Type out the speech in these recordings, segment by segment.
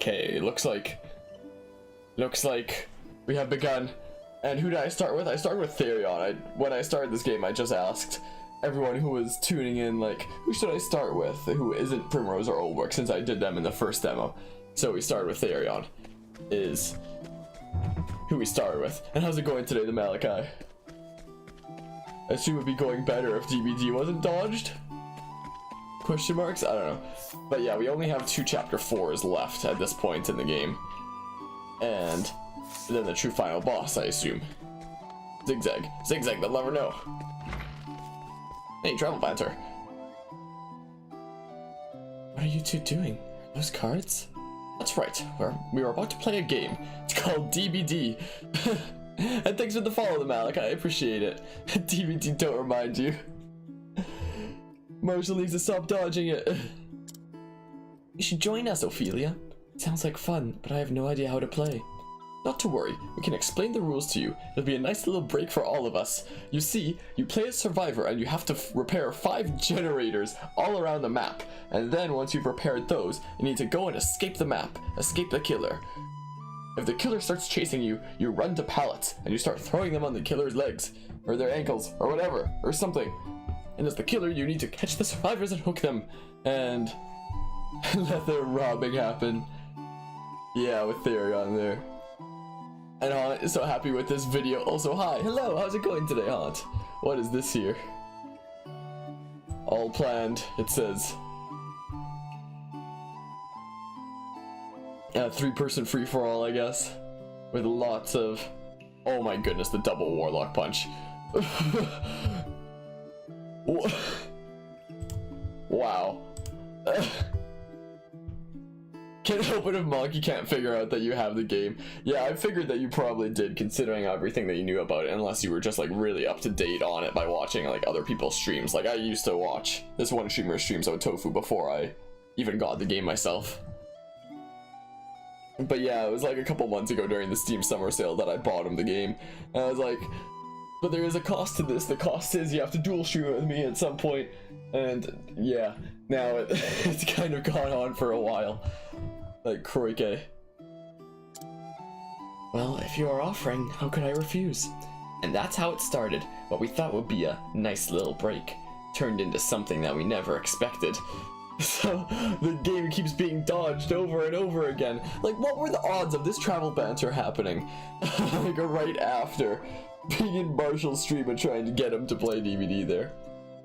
Okay, looks like we have begun. And who did I start with? I started with Therion. When I started this game, I just asked everyone who was tuning in, like, who should I start with who isn't Primrose or Ulrich, since I did them in the first demo. So we started with Therion, is who we started with. And how's it going today, the Malachi? I assume it would be going better if DBD wasn't dodged? Question marks? I don't know. But yeah, we only have 2 chapter 4s left at this point in the game. And then the true final boss, I assume. Zigzag. Zigzag, they'll never know. Hey, travel banter. What are you two doing? Those cards? That's right. We were about to play a game. It's called DBD. And thanks for the follow, the Malik. I appreciate it. DBD don't remind you. Marshall needs to stop dodging it. You should join us, Ophelia. It sounds like fun, but I have no idea how to play. Not to worry, we can explain the rules to you. It'll be a nice little break for all of us. You see, you play as Survivor and you have to repair 5 generators all around the map. And then once you've repaired those, you need to go and escape the map, escape the killer. If the killer starts chasing you, you run to pallets and you start throwing them on the killer's legs, or their ankles, or whatever, or something. And as the killer, you need to catch the survivors and hook them, and let the robbing happen. Yeah, with Therion there. And Haunt is so happy with this video. Also, hi, hello, how's it going today, Haunt? What is this here? All planned, it says. 3-person free-for-all, I guess. With lots of... Oh my goodness, the double Warlock punch. Wow. Can't help it if Monkey can't figure out that you have the game. Yeah, I figured that you probably did, considering everything that you knew about it, unless you were just like really up to date on it by watching like other people's streams. Like I used to watch this one streamer's streams on Tofu before I even got the game myself. But yeah, it was like a couple months ago during the Steam summer sale that I bought him the game. And I was like, but there is a cost to this. The cost is you have to dual stream it with me at some point. And yeah, now it's kind of gone on for a while. Like Kroike. Well, if you are offering, how could I refuse? And that's how it started. What we thought would be a nice little break turned into something that we never expected. So the game keeps being dodged over and over again. Like, what were the odds of this travel banter happening? Like right after being in Marshall's stream and trying to get him to play DVD there.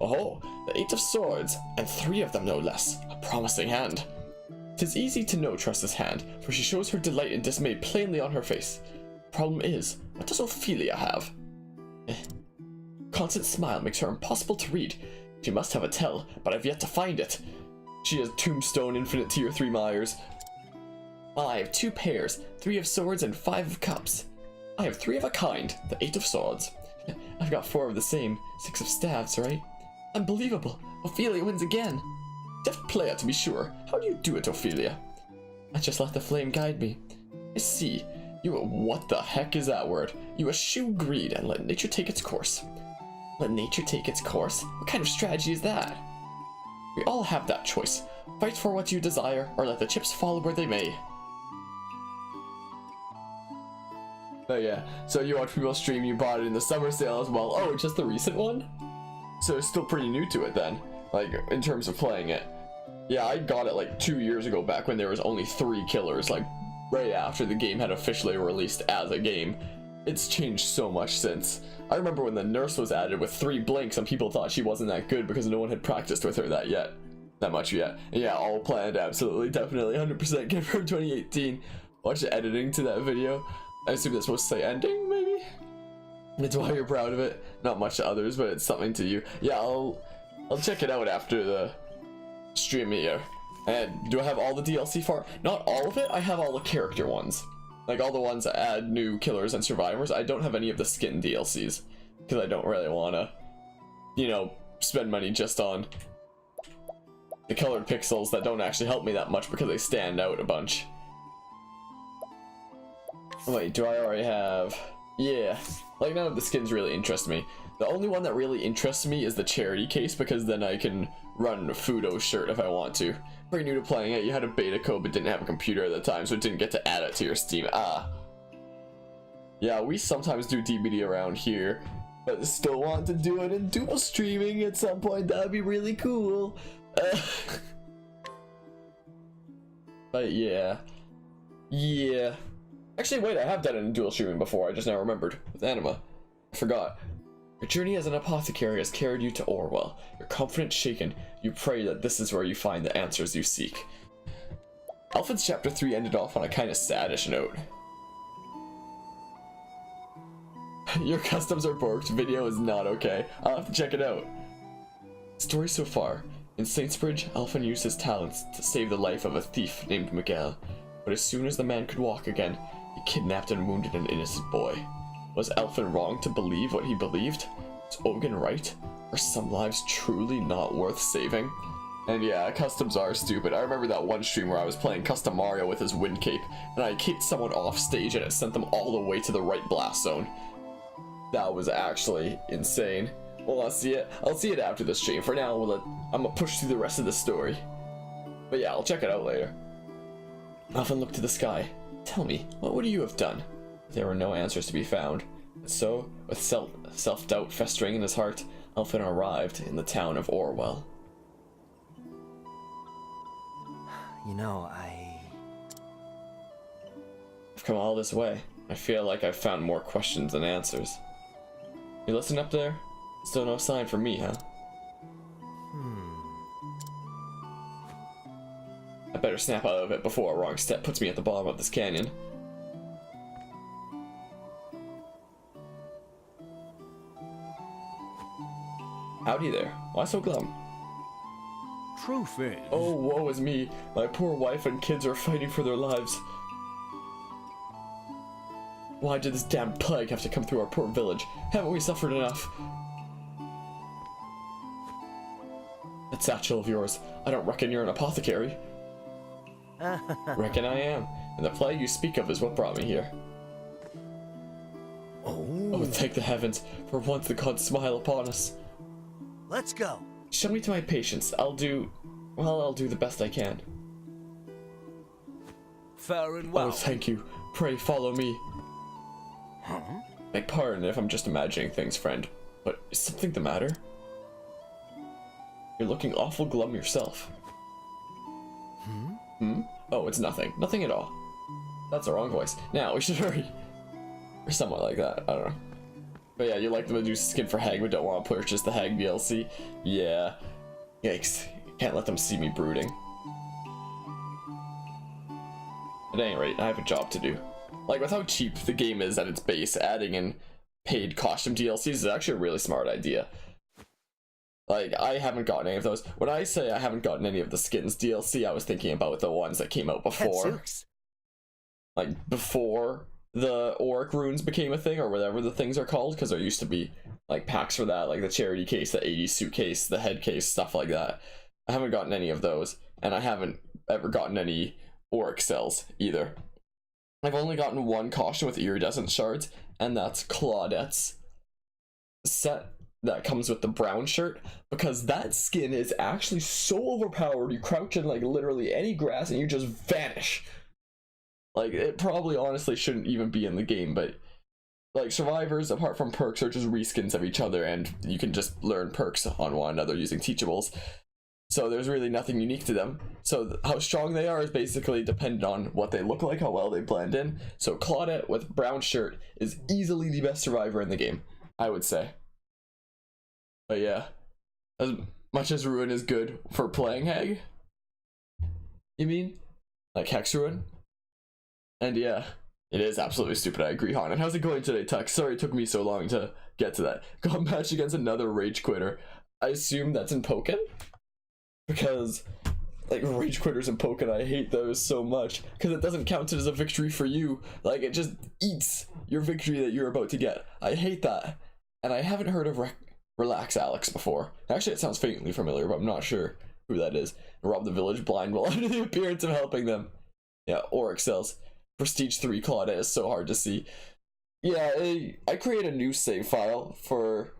Oh, the 8 of Swords, and 3 of them no less. A promising hand. 'Tis easy to know Tressa's hand, for she shows her delight and dismay plainly on her face. Problem is, what does Ophelia have? Constant smile makes her impossible to read. She must have a tell, but I've yet to find it. She has Tombstone, Infinite Tier 3 Myers. Well, I have 2 pairs, 3 of Swords and 5 of Cups. I have 3 of a kind, the 8 of Swords. I've got 4 of the same, 6 of Staves, right? Unbelievable, Ophelia wins again. Deft player, to be sure. How do you do it, Ophelia? I just let the flame guide me. I see. You what the heck is that word? You eschew greed and let nature take its course. Let nature take its course? What kind of strategy is that? We all have that choice. Fight for what you desire, or let the chips fall where they may. Oh yeah, so you watch people stream, you bought it in the summer sale as well. Oh, just the recent one? So it's still pretty new to it then, like in terms of playing it. Yeah, I got it like 2 years ago, back when there was only 3 killers, like right after the game had officially released as a game. It's changed so much since. I remember when the nurse was added with 3 blinks and people thought she wasn't that good because no one had practiced with her that much yet. And yeah, all planned, absolutely, definitely, 100% confirmed 2018. Watch the editing to that video. I assume that's supposed to say ending, maybe? It's why you're proud of it. Not much to others, but it's something to you. Yeah, I'll check it out after the stream here. And do I have all the DLC for it? Not all of it, I have all the character ones. Like all the ones that add new killers and survivors. I don't have any of the skin DLCs. Because I don't really want to, you know, spend money just on the colored pixels that don't actually help me that much because they stand out a bunch. Wait, do I already have... Yeah, like none of the skins really interest me. The only one that really interests me is the charity case, because then I can run Fudo's shirt if I want to. Pretty new to playing it. You had a beta code but didn't have a computer at the time, so it didn't get to add it to your Steam. Yeah, we sometimes do DBD around here, but still want to do it in dual streaming at some point. That'd be really cool. But yeah. Actually, wait, I have done it in dual streaming before. I just now remembered with Anima. I forgot. Your journey as an apothecary has carried you to Orwell. Your confidence shaken. You pray that this is where you find the answers you seek. Alfyn's chapter 3 ended off on a kind of saddish note. Your customs are borked. Video is not okay. I'll have to check it out. Story so far. In Saintsbridge, Alfyn used his talents to save the life of a thief named Miguel. But as soon as the man could walk again, he kidnapped and wounded an innocent boy. Was Alfyn wrong to believe what he believed? Was Ogun right? Are some lives truly not worth saving? And yeah, customs are stupid. I remember that one stream where I was playing custom Mario with his wind cape, and I kicked someone off stage and it sent them all the way to the right blast zone. That was actually insane. Well, I'll see it after the stream. For now, I'm gonna push through the rest of the story. But yeah, I'll check it out later. Alfyn looked to the sky. Tell me, what would you have done? There were no answers to be found. And so, with self-doubt festering in his heart, Alfyn arrived in the town of Orwell. You know, I've come all this way. I feel like I've found more questions than answers. You listen up there? Still no sign from me, huh? I better snap out of it before a wrong step puts me at the bottom of this canyon. Howdy there. Why so glum? Truth is... Oh, woe is me. My poor wife and kids are fighting for their lives. Why did this damn plague have to come through our poor village? Haven't we suffered enough? That satchel of yours. I don't reckon you're an apothecary. Reckon I am. And the plague you speak of is what brought me here. Oh, thank the heavens. For once the gods smile upon us. Let's go. Show me to my patients. I'll do the best I can. Fair and well. Oh, thank you. Pray follow me. Huh? Beg pardon if I'm just imagining things, friend. But is something the matter? You're looking awful glum yourself. Oh, it's nothing. Nothing at all. That's the wrong voice. Now, we should hurry. Or somewhat like that. I don't know. But yeah, you like the Medusa skin for Hag, but don't want to purchase the Hag DLC? Yeah. Yikes. Can't let them see me brooding. At any rate, I have a job to do. Like, with how cheap the game is at its base, adding in paid costume DLCs is actually a really smart idea. Like, I haven't gotten any of those. When I say I haven't gotten any of the skins DLC, I was thinking about the ones that came out before. Like, before the Auric runes became a thing, or whatever the things are called, because there used to be, like, packs for that, like the charity case, the 80 suitcase, the head case, stuff like that. I haven't gotten any of those, and I haven't ever gotten any Auric cells, either. I've only gotten one costume with iridescent shards, and that's Claudette's set that comes with the brown shirt, because that skin is actually so overpowered. You crouch in like literally any grass and you just vanish. Like, it probably honestly shouldn't even be in the game, but like, survivors, apart from perks, are just reskins of each other, and you can just learn perks on one another using teachables. So there's really nothing unique to them. So how strong they are is basically dependent on what they look like, how well they blend in. So Claudette with brown shirt is easily the best survivor in the game, I would say. But yeah, as much as Ruin is good for playing Hag, you mean? Like Hex Ruin? And yeah, it is absolutely stupid, I agree, Han. And how's it going today, Tux? Sorry it took me so long to get to that. Got matched against another Rage Quitter. I assume that's in Pokken? Because, like, Rage Quitters in Pokken, I hate those so much. Because it doesn't count it as a victory for you. Like, it just eats your victory that you're about to get. I hate that. And I haven't heard of Relax Alex before. Actually, it sounds faintly familiar, but I'm not sure who that is. Rob the village blind while under the appearance of helping them. Yeah, Auric cells. Prestige 3 Claudette is so hard to see. Yeah, I create a new save file for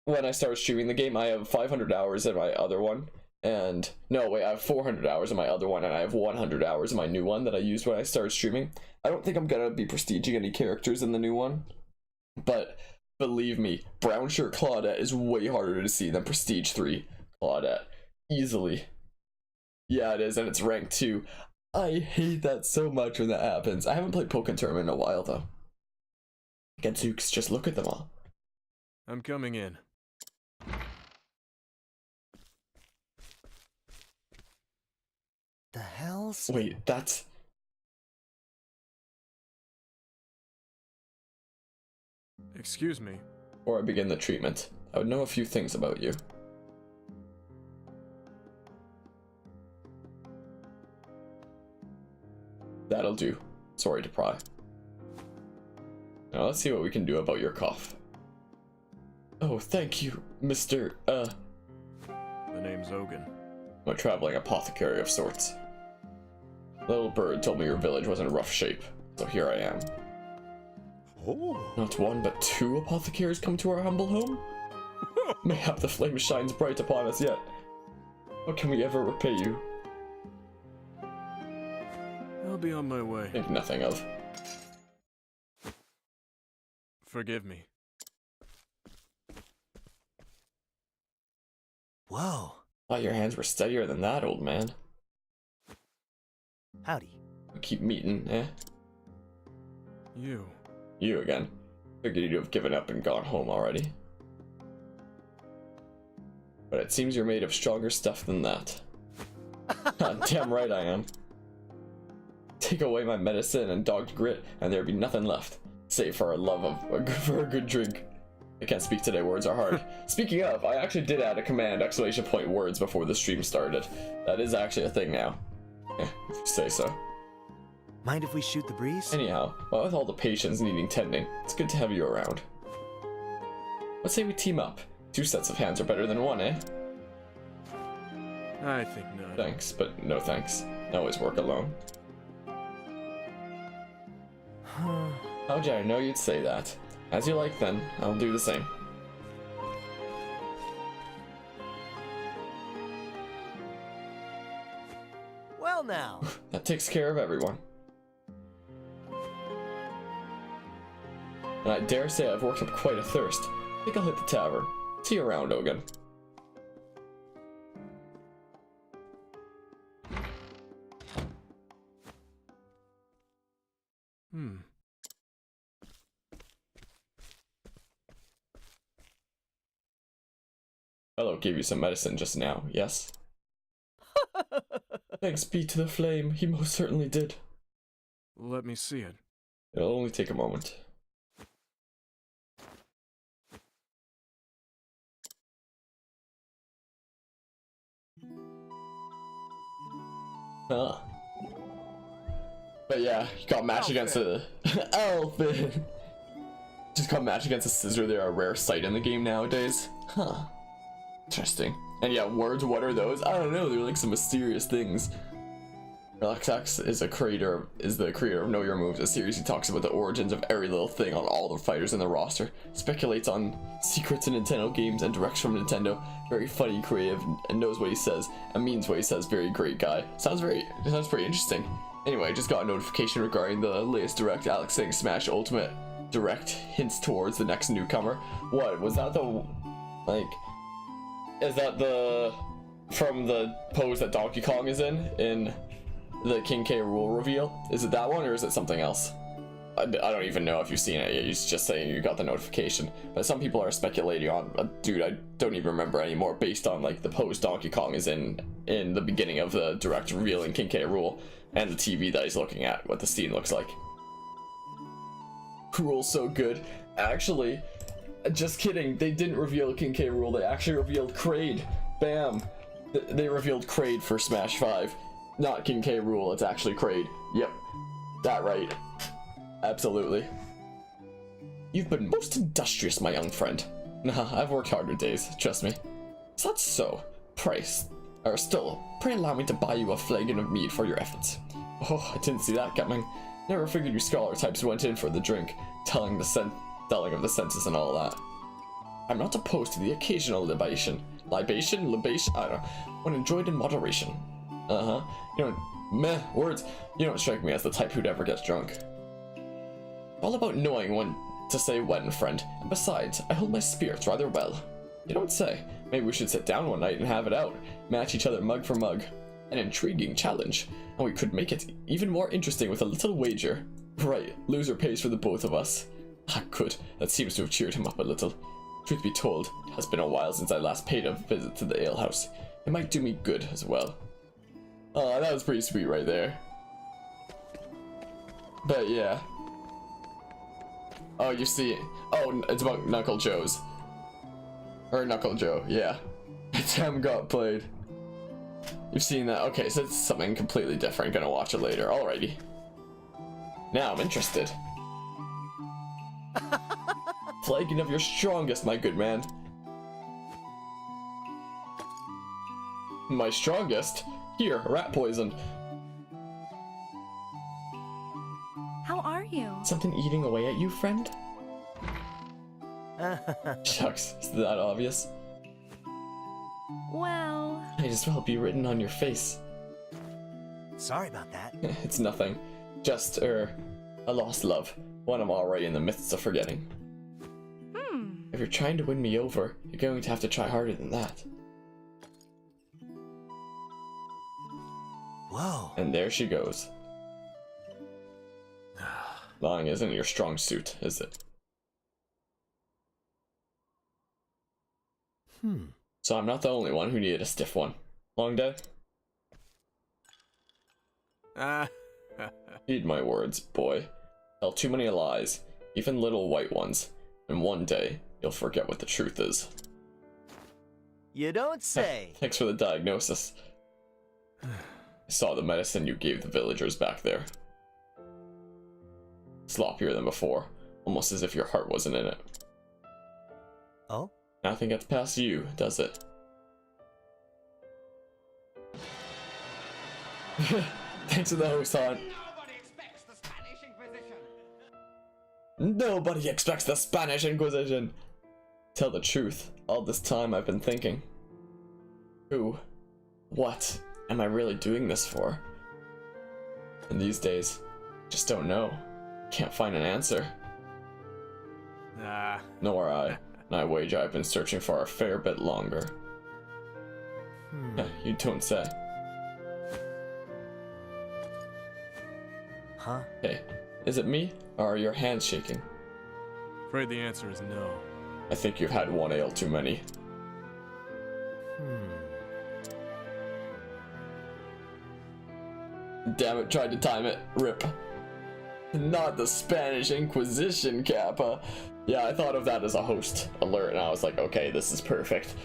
when I started streaming the game, I have 500 hours in my other one. And no, wait, I have 400 hours in my other one, and I have 100 hours in my new one that I used when I started streaming. I don't think I'm gonna be prestiging any characters in the new one, but believe me, Brown Shirt Claudette is way harder to see than Prestige 3 Claudette. Easily. Yeah, it is, and it's ranked 2. I hate that so much when that happens. I haven't played Pokken Tournament in a while, though. Gadzooks, just look at them all. I'm coming in. The hell's... Wait, that's... Excuse me. Before I begin the treatment, I would know a few things about you. That'll do. Sorry to pry. Now let's see what we can do about your cough. Oh, thank you, Mr. The name's Ogun. I'm a traveling apothecary of sorts. Little bird told me your village was in rough shape, so here I am. Oh. Not one, but 2 apothecaries come to our humble home? Mayhap the flame shines bright upon us yet. What can we ever repay you? I'll be on my way. Think nothing of. Forgive me. Whoa. Thought your hands were steadier than that, old man. Howdy. We keep meeting, eh? You. You again. Figured you'd have given up and gone home already. But it seems you're made of stronger stuff than that. Damn right I am. Take away my medicine and dogged grit, and there'd be nothing left, save for our love of for a good drink. I can't speak today, words are hard. Speaking of, I actually did add a command, ! words, before the stream started. That is actually a thing now. If you say so. Mind if we shoot the breeze? Anyhow, well, with all the patients needing tending, it's good to have you around. Let's say we team up. 2 sets of hands are better than 1, eh? I think not. Thanks, but no thanks. I always work alone. How did I know you'd say that? As you like then, I'll do the same. Well now. That takes care of everyone. And I dare say I've worked up quite a thirst. I think I'll hit the tavern. See you around, Ogun. Fellow gave you some medicine just now, yes? Thanks be to the flame, he most certainly did. Let me see it. It'll only take a moment. Huh. But yeah, you got matched against a Alfyn. Just got matched against a scissor. They're a rare sight in the game nowadays. Huh. Interesting. And yeah, words, what are those? I don't know, they're like some mysterious things. Relaxax is the creator of Know Your Moves, a series. He talks about the origins of every little thing on all the fighters in the roster, speculates on secrets in Nintendo games and directs from Nintendo. Very funny, creative, and knows what he says and means what he says. Very great guy. Sounds pretty interesting. Anyway, I just got a notification regarding the latest Direct. Alex saying Smash Ultimate Direct hints towards the next newcomer. What was that? Is that the from the pose that Donkey Kong is in the King K. Rool reveal? Is it that one or is it something else? I don't even know if you've seen it. He's just saying you got the notification. But some people are speculating on a dude I don't even remember anymore, based on like the pose Donkey Kong is in the beginning of the Direct revealing King K. Rool and the TV that he's looking at, what the scene looks like. Rool's so good. Actually, just kidding, they didn't reveal King K. Rool, they actually revealed Kraid. Bam! They revealed Kraid for Smash 5. Not King K. Rool, it's actually Kraid. Yep, that right. Absolutely. You've been most industrious, my young friend. Nah, I've worked harder days, trust me. Is that so? Pray allow me to buy you a flagon of mead for your efforts. Oh, I didn't see that coming. Never figured you scholar types went in for the drink, telling of the census and all that. I'm not opposed to the occasional libation. Libation? Libation? I don't know. When enjoyed in moderation. Uh-huh. You know, meh, words. You don't strike me as the type who'd ever get drunk. All about knowing when to say when, friend. And besides, I hold my spirits rather well. You don't say. Maybe we should sit down one night and have it out. Match each other mug for mug. An intriguing challenge. And we could make it even more interesting with a little wager. Right, loser pays for the both of us. Ah, good. That seems to have cheered him up a little. Truth be told, it has been a while since I last paid a visit to the alehouse. It might do me good as well. Oh, that was pretty sweet right there. But yeah. Oh, you see. Oh, it's about Knuckle Joe's. Or Knuckle Joe, yeah. Tim got played. You've seen that. Okay, so it's something completely different. Gonna watch it later. Alrighty. Now I'm interested. Flagging of your strongest, my good man. My strongest? Here, rat poison. How are you? Something eating away at you, friend? Shucks, is that obvious? Well... Might as well be written on your face. Sorry about that. It's nothing. Just, a lost love. One I'm already in the midst of forgetting. If you're trying to win me over, you're going to have to try harder than that. Whoa. And there she goes. Lying isn't your strong suit, is it? So I'm not the only one who needed a stiff one. Long day? Heed my words, boy. Tell too many lies, even little white ones, and one day you'll forget what the truth is. You don't say. Thanks for the diagnosis. I saw the medicine you gave the villagers back there. Sloppier than before, almost as if your heart wasn't in it. Oh? Nothing gets past you, does it? Thanks to the host, hon. Nobody expects the Spanish Inquisition! Tell the truth, all this time I've been thinking. What am I really doing this for? And these days, just don't know. Can't find an answer. Nor I. And I wager I've been searching for a fair bit longer. You don't say. Huh? Hey, is it me, or are your hands shaking? Afraid the answer is no. I think you've had one ale too many. Damn it, tried to time it. Rip. Not the Spanish Inquisition, Kappa. Yeah, I thought of that as a host alert, and I was like, okay, this is perfect.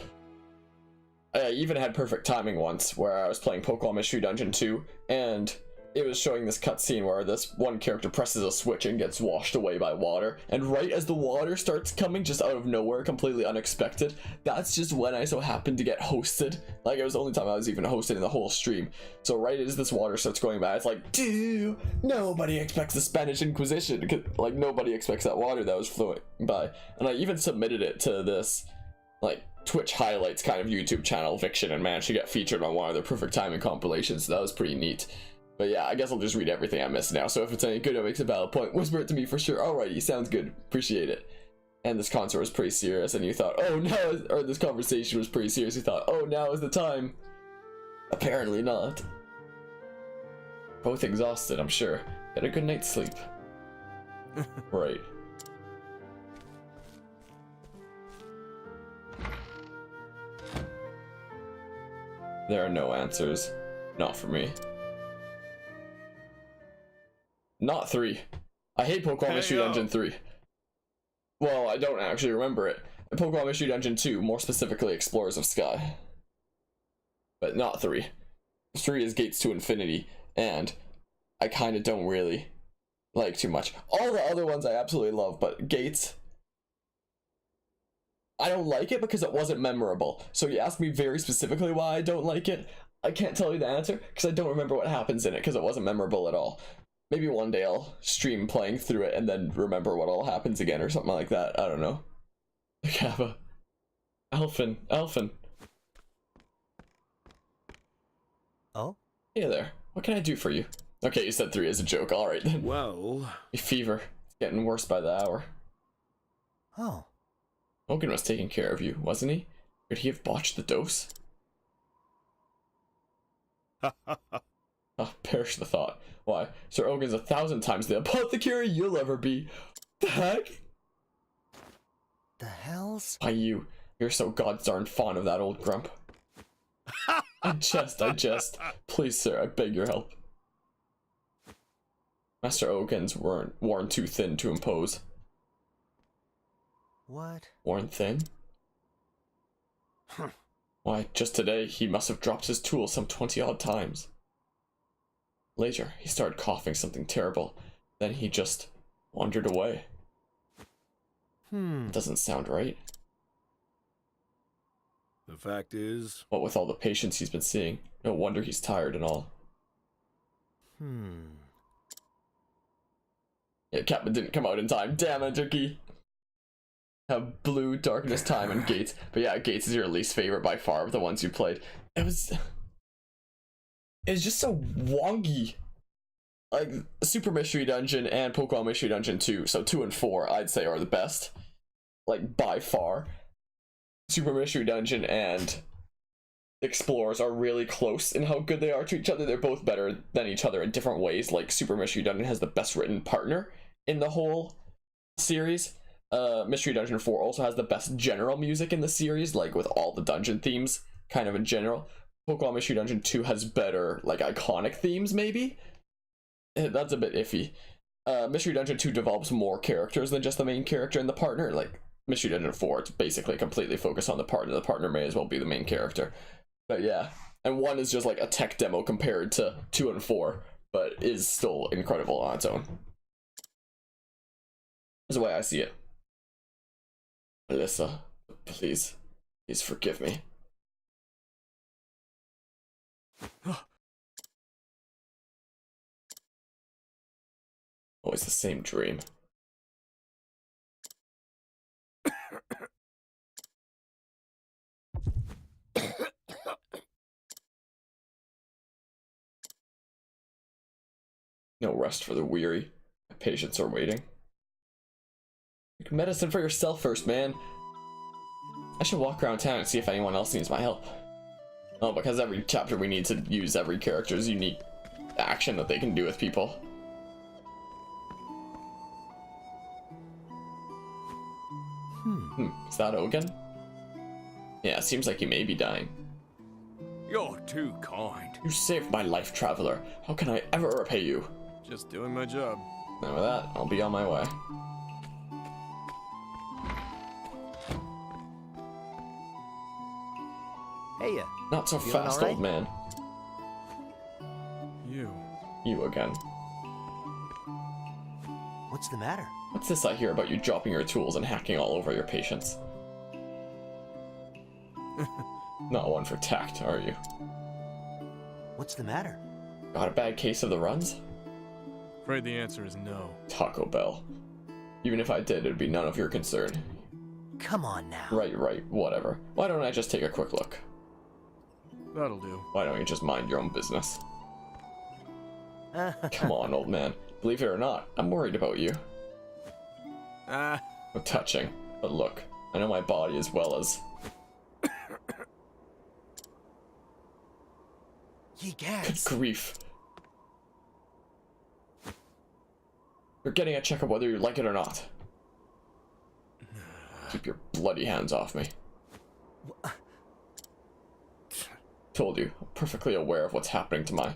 I even had perfect timing once, where I was playing Pokemon Mystery Dungeon 2, and it was showing this cutscene where this one character presses a switch and gets washed away by water, and right as the water starts coming just out of nowhere, completely unexpected, that's just when I so happened to get hosted. Like, it was the only time I was even hosted in the whole stream. So right as this water starts going by, it's like, dude, nobody expects the Spanish Inquisition, like, nobody expects that water that was flowing by. And I even submitted it to this, like, Twitch highlights kind of YouTube channel, Viction, and managed to get featured on one of their perfect timing compilations, so that was pretty neat. But yeah, I guess I'll just read everything I missed now, so if it's any good or makes a valid point, whisper it to me for sure. Alrighty, sounds good, appreciate it. And this concert was pretty serious, and you thought, oh no, or this conversation was pretty serious, you thought, oh, now is the time. Apparently not. Both exhausted, I'm sure. Get a good night's sleep. Right. There are no answers. Not for me. Not 3. I hate Pokemon Mystery Dungeon 3. Well, I don't actually remember it. Pokemon Mystery Dungeon 2, more specifically Explorers of Sky. But not 3. 3 is Gates to Infinity, and I kind of don't really like too much. All the other ones I absolutely love, but Gates, I don't like it because it wasn't memorable. So you ask me very specifically why I don't like it, I can't tell you the answer because I don't remember what happens in it because it wasn't memorable at all. Maybe one day I'll stream playing through it and then remember what all happens again or something like that. I don't know. Kappa. Alfyn, Alfyn. Oh? Hey there. What can I do for you? Okay, you said 3 as a joke. Alright then. Well, A fever. It's getting worse by the hour. Oh. Hogan was taking care of you, wasn't he? Could he have botched the dose? Oh, perish the thought. Why, Sir Ogan's 1,000 times the apothecary you'll ever be. The heck? The hells? Why you're so goddarn fond of that old grump. I jest. Please, sir, I beg your help. Master Ogan's worn too thin to impose. What? Worn thin? Why, just today he must have dropped his tool some 20-odd times. Later, he started coughing something terrible. Then he just wandered away. Doesn't sound right. the fact is, What with all the patients he's been seeing, no wonder he's tired and all. Yeah, Catman didn't come out in time. Damn it, Dookie. Have Blue, Darkness, Time, and Gates. But yeah, Gates is your least favorite by far of the ones you played. It's just so wonky. Like, Super Mystery Dungeon and Pokemon Mystery Dungeon 2, so 2 and 4, I'd say are the best. Like, by far. Super Mystery Dungeon and Explorers are really close in how good they are to each other. They're both better than each other in different ways. Like, Super Mystery Dungeon has the best written partner in the whole series. Mystery Dungeon 4 also has the best general music in the series, like with all the dungeon themes, kind of in general. Pokemon Mystery Dungeon 2 has better, like, iconic themes, maybe? That's a bit iffy. Mystery Dungeon 2 develops more characters than just the main character and the partner. Like, Mystery Dungeon 4, it's basically completely focused on the partner. The partner may as well be the main character. But yeah, and 1 is just like a tech demo compared to 2 and 4, but is still incredible on its own. That's the way I see it. Alyssa, please forgive me. Always the same dream. No rest for the weary. My patients are waiting. Make medicine for yourself first, man. I should walk around town and see if anyone else needs my help. Oh, because every chapter we need to use every character's unique action that they can do with people. Is that Ogan? Yeah, seems like he may be dying. you're too kind. You saved my life, traveler. How can I ever repay you? Just doing my job. And with that, I'll be on my way. Hey, Not so Feeling fast, all right? old man. You again. what's the matter? What's this I hear about you dropping your tools and hacking all over your patients? Not one for tact, are you? What's the matter? Got a bad case of the runs? Afraid the answer is no. Taco Bell. Even if I did, it'd be none of your concern. Come on now. Right, whatever. Why don't I just take a quick look? That'll do. Why don't you just mind your own business? Come on, old man. Believe it or not, I'm worried about you. Ah, Touching. But look, I know my body as well as... Ye Good gas. grief. You're getting a checkup whether you like it or not. Keep your bloody hands off me. Told you, I'm perfectly aware of what's happening to my...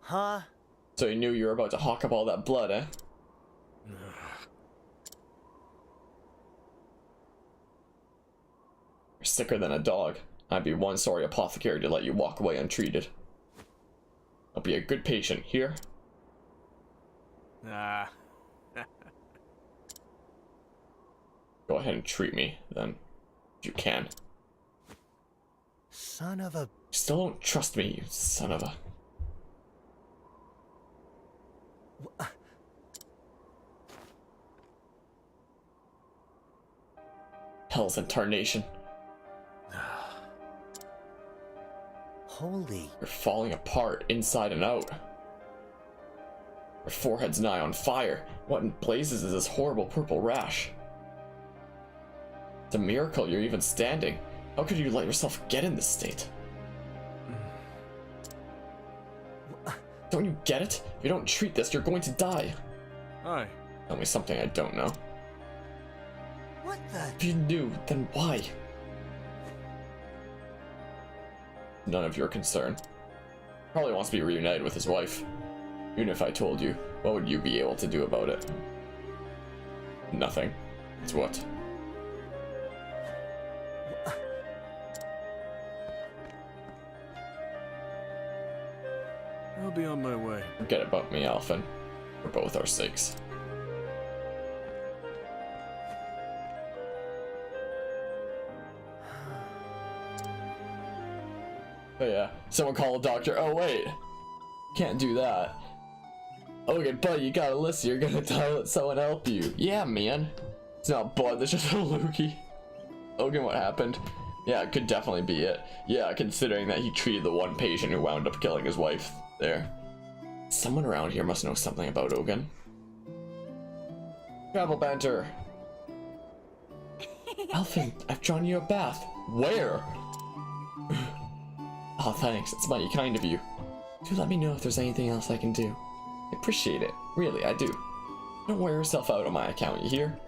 Huh? So you knew you were about to hawk up all that blood, eh? You're sicker than a dog. I'd be one sorry apothecary to let you walk away untreated. I'll be a good patient, here? ah. Go ahead and treat me, then. If you can. Son of a... You still don't trust me, you son of a... Hell's incarnation. Holy. You're falling apart inside and out. Your forehead's nigh on fire. What in blazes is this horrible purple rash? It's a miracle you're even standing. How could you let yourself get in this state? Don't you get it? If you don't treat this, you're going to die. Aye. Tell me something I don't know. What the? If you knew, then why? None of your concern. Probably wants to be reunited with his wife. Even if I told you, what would you be able to do about it? Nothing. It's what? I'll be on my way. Forget about me, Alfyn. For both our sakes. Oh yeah, someone call a doctor. Oh wait, can't do that. Okay, buddy, you gotta listen. You're gonna die. Let someone help you. Yeah, man. It's not blood. That's just a loogie. Logan, what happened? Yeah, it could definitely be it. Yeah, considering that he treated the one patient who wound up killing his wife there. Someone around here must know something about Ogun. Travel banter. Alfyn, I've drawn you a bath. Where? Oh, thanks. It's mighty kind of you. Do let me know if there's anything else I can do. I appreciate it. Really, I do. Don't wear yourself out on my account, you hear?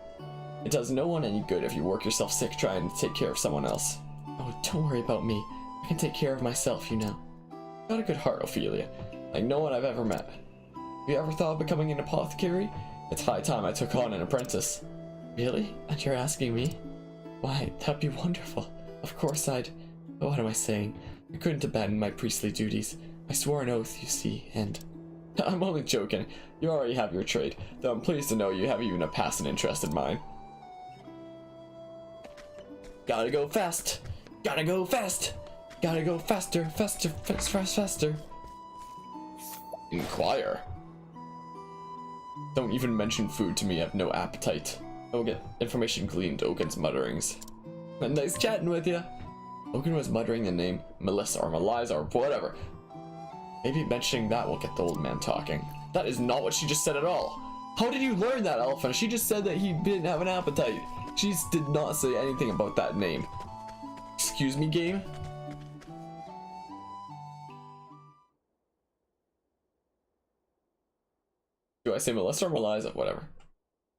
It does no one any good if you work yourself sick trying to take care of someone else. Oh, don't worry about me. I can take care of myself, you know. Got a good heart, Ophelia. Like no one I've ever met. Have you ever thought of becoming an apothecary? It's high time I took on an apprentice. Really? And you're asking me? Why, that'd be wonderful. Of course I'd... But what am I saying? I couldn't abandon my priestly duties. I swore an oath, you see, and... I'm only joking. You already have your trade, though I'm pleased to know you have even a passing interest in mine. Gotta go fast! Gotta go fast! Gotta go faster, faster, faster. Inquire. Don't even mention food to me, I have no appetite. I'll get information gleaned Ogun's mutterings. Nice chatting with ya. Ogun was muttering the name Melissa or Meliza or whatever. Maybe mentioning that will get the old man talking. That is not what she just said at all. How did you learn that, Alfyn? She just said that he didn't have an appetite. She did not say anything about that name. Excuse me, game? Do I say Melissa or Meliza? Whatever.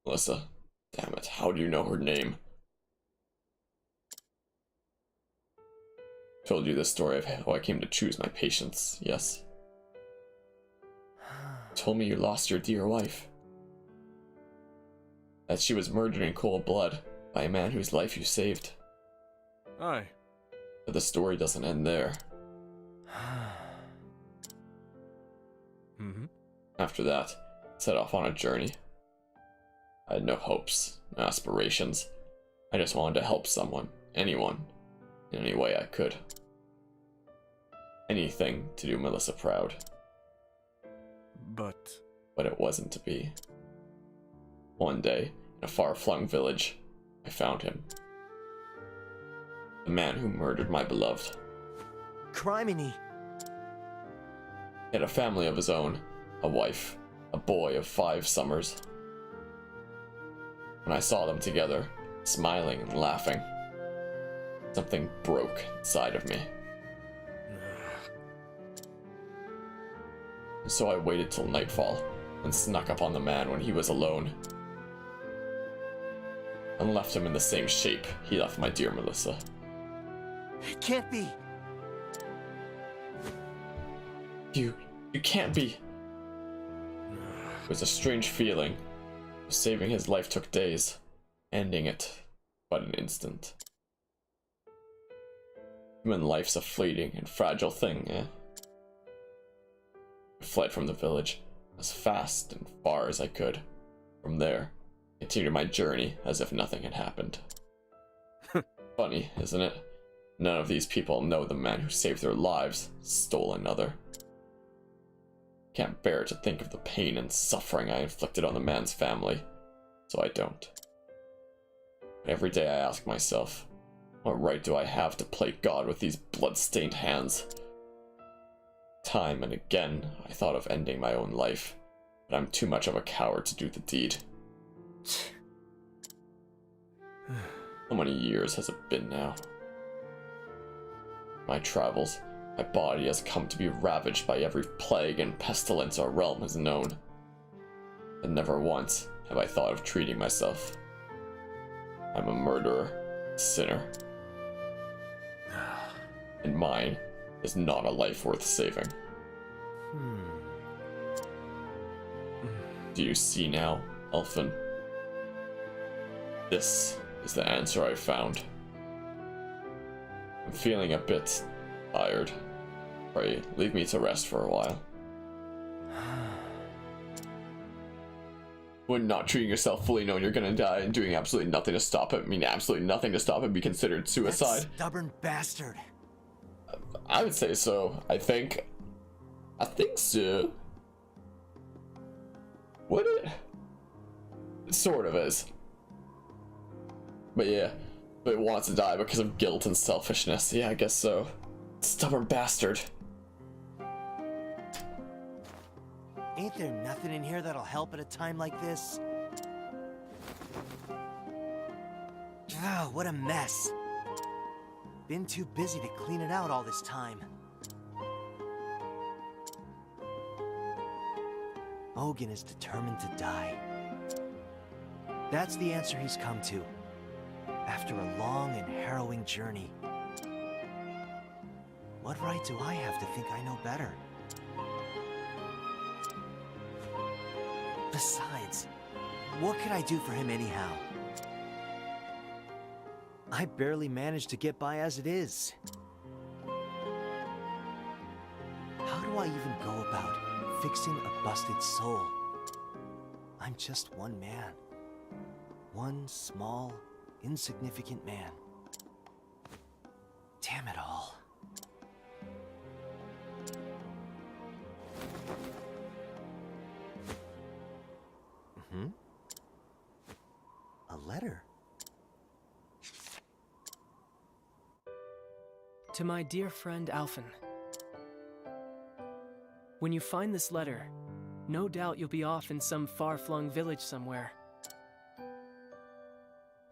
Melissa. Damn it, how do you know her name? Told you the story of how I came to choose my patients, yes. Told me you lost your dear wife. That she was murdered in cold blood by a man whose life you saved. Aye. But the story doesn't end there. Mm-hmm. After that, set off on a journey. I had no hopes, no aspirations. I just wanted to help someone, anyone, in any way I could. Anything to do Melissa proud. But it wasn't to be. One day, in a far-flung village, I found him. The man who murdered my beloved. Criminy. He had a family of his own, a wife, a boy of 5 summers. When I saw them together, smiling and laughing, something broke inside of me. And so I waited till nightfall, and snuck up on the man when he was alone, and left him in the same shape he left my dear Melissa. It can't be. You can't be. It was a strange feeling. Saving his life took days, ending it but an instant. Human life's a fleeting and fragile thing, eh? I fled from the village as fast and far as I could. From there, continued my journey as if nothing had happened. Funny, isn't it? None of these people know the man who saved their lives stole another. Can't bear to think of the pain and suffering I inflicted on the man's family, so I don't. Every day I ask myself, what right do I have to play God with these blood-stained hands? Time and again, I thought of ending my own life, but I'm too much of a coward to do the deed. How many years has it been now? My travels, my body has come to be ravaged by every plague and pestilence our realm has known. And never once have I thought of treating myself. I'm a murderer, a sinner. And mine is not a life worth saving. Do you see now, Alfyn? This is the answer I found. I'm feeling a bit tired. Pray, leave me to rest for a while. Would not treating yourself fully knowing you're gonna die and doing absolutely nothing to stop it, absolutely nothing to stop it, be considered suicide? That stubborn bastard. I would say so. I think so. Would it? It sort of is. But yeah, but it wants to die because of guilt and selfishness. Yeah, I guess so. Stubborn bastard. Ain't there nothing in here that'll help at a time like this? Ah, what a mess. Been too busy to clean it out all this time. Ogun is determined to die. That's the answer he's come to, after a long and harrowing journey. What right do I have to think I know better? Besides, what could I do for him anyhow? I barely manage to get by as it is. How do I even go about fixing a busted soul? I'm just one man. One small, insignificant man. Damn it all. A letter? To my dear friend Alfyn. When you find this letter, no doubt you'll be off in some far-flung village somewhere.